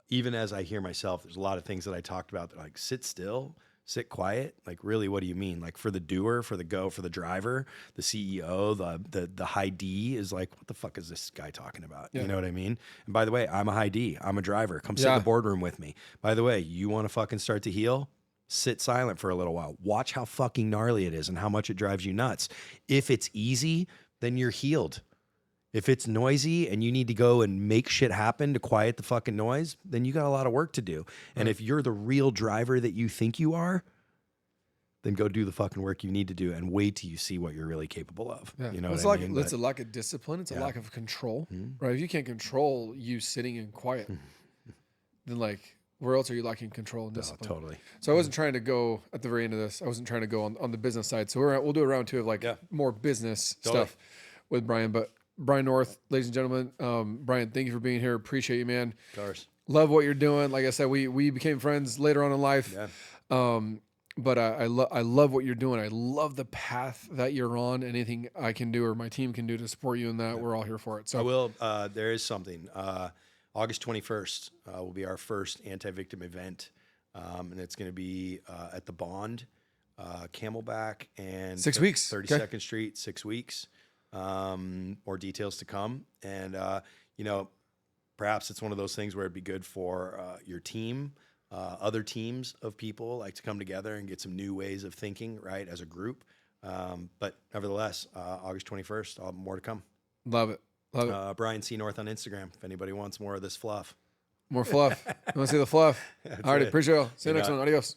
even as I hear myself, there's a lot of things that I talked about that like sit still, sit quiet. Like, really, what do you mean? Like, for the doer, for the driver, the CEO, the high D is like, what the fuck is this guy talking about? You know what I mean? And by the way, I'm a high D. I'm a driver. Come sit in the boardroom with me. By the way, you want to fucking start to heal? Sit silent for a little while. Watch how fucking gnarly it is and how much it drives you nuts. If it's easy, then you're healed. If it's noisy and you need to go and make shit happen to quiet the fucking noise, then you got a lot of work to do. And if you're the real driver that you think you are, then go do the fucking work you need to do and wait till you see what you're really capable of.
Yeah.
You know
it's
what I mean?
It's a lack of discipline. It's a lack of control, right? If you can't control you sitting in quiet, then like, where else are you lacking control and discipline?
Totally.
So I wasn't trying to go at the very end of this. I wasn't trying to go on the business side. So we'll do a round two of like more business stuff with Brian. But Brian North, ladies and gentlemen, Brian, thank you for being here. Appreciate you, man.
Of course.
Love what you're doing. Like I said, we became friends later on in life.
Yeah.
But I love what you're doing. I love the path that you're on. Anything I can do or my team can do to support you in that, we're all here for it. So
I will. There is something. August 21st will be our first anti-victim event, and it's going to be at the Bond, Camelback, and
6 weeks.
32nd Street, 6 weeks. More details to come, and you know, perhaps it's one of those things where it'd be good for your team, other teams of people like to come together and get some new ways of thinking, right, as a group. But nevertheless, August 21st, more to come.
Love it. Love it.
Brian C. North on Instagram, if anybody wants more of this fluff.
More fluff. You want to see the fluff? All right.
it.
Appreciate it. See you
You
next
know
one. Adios.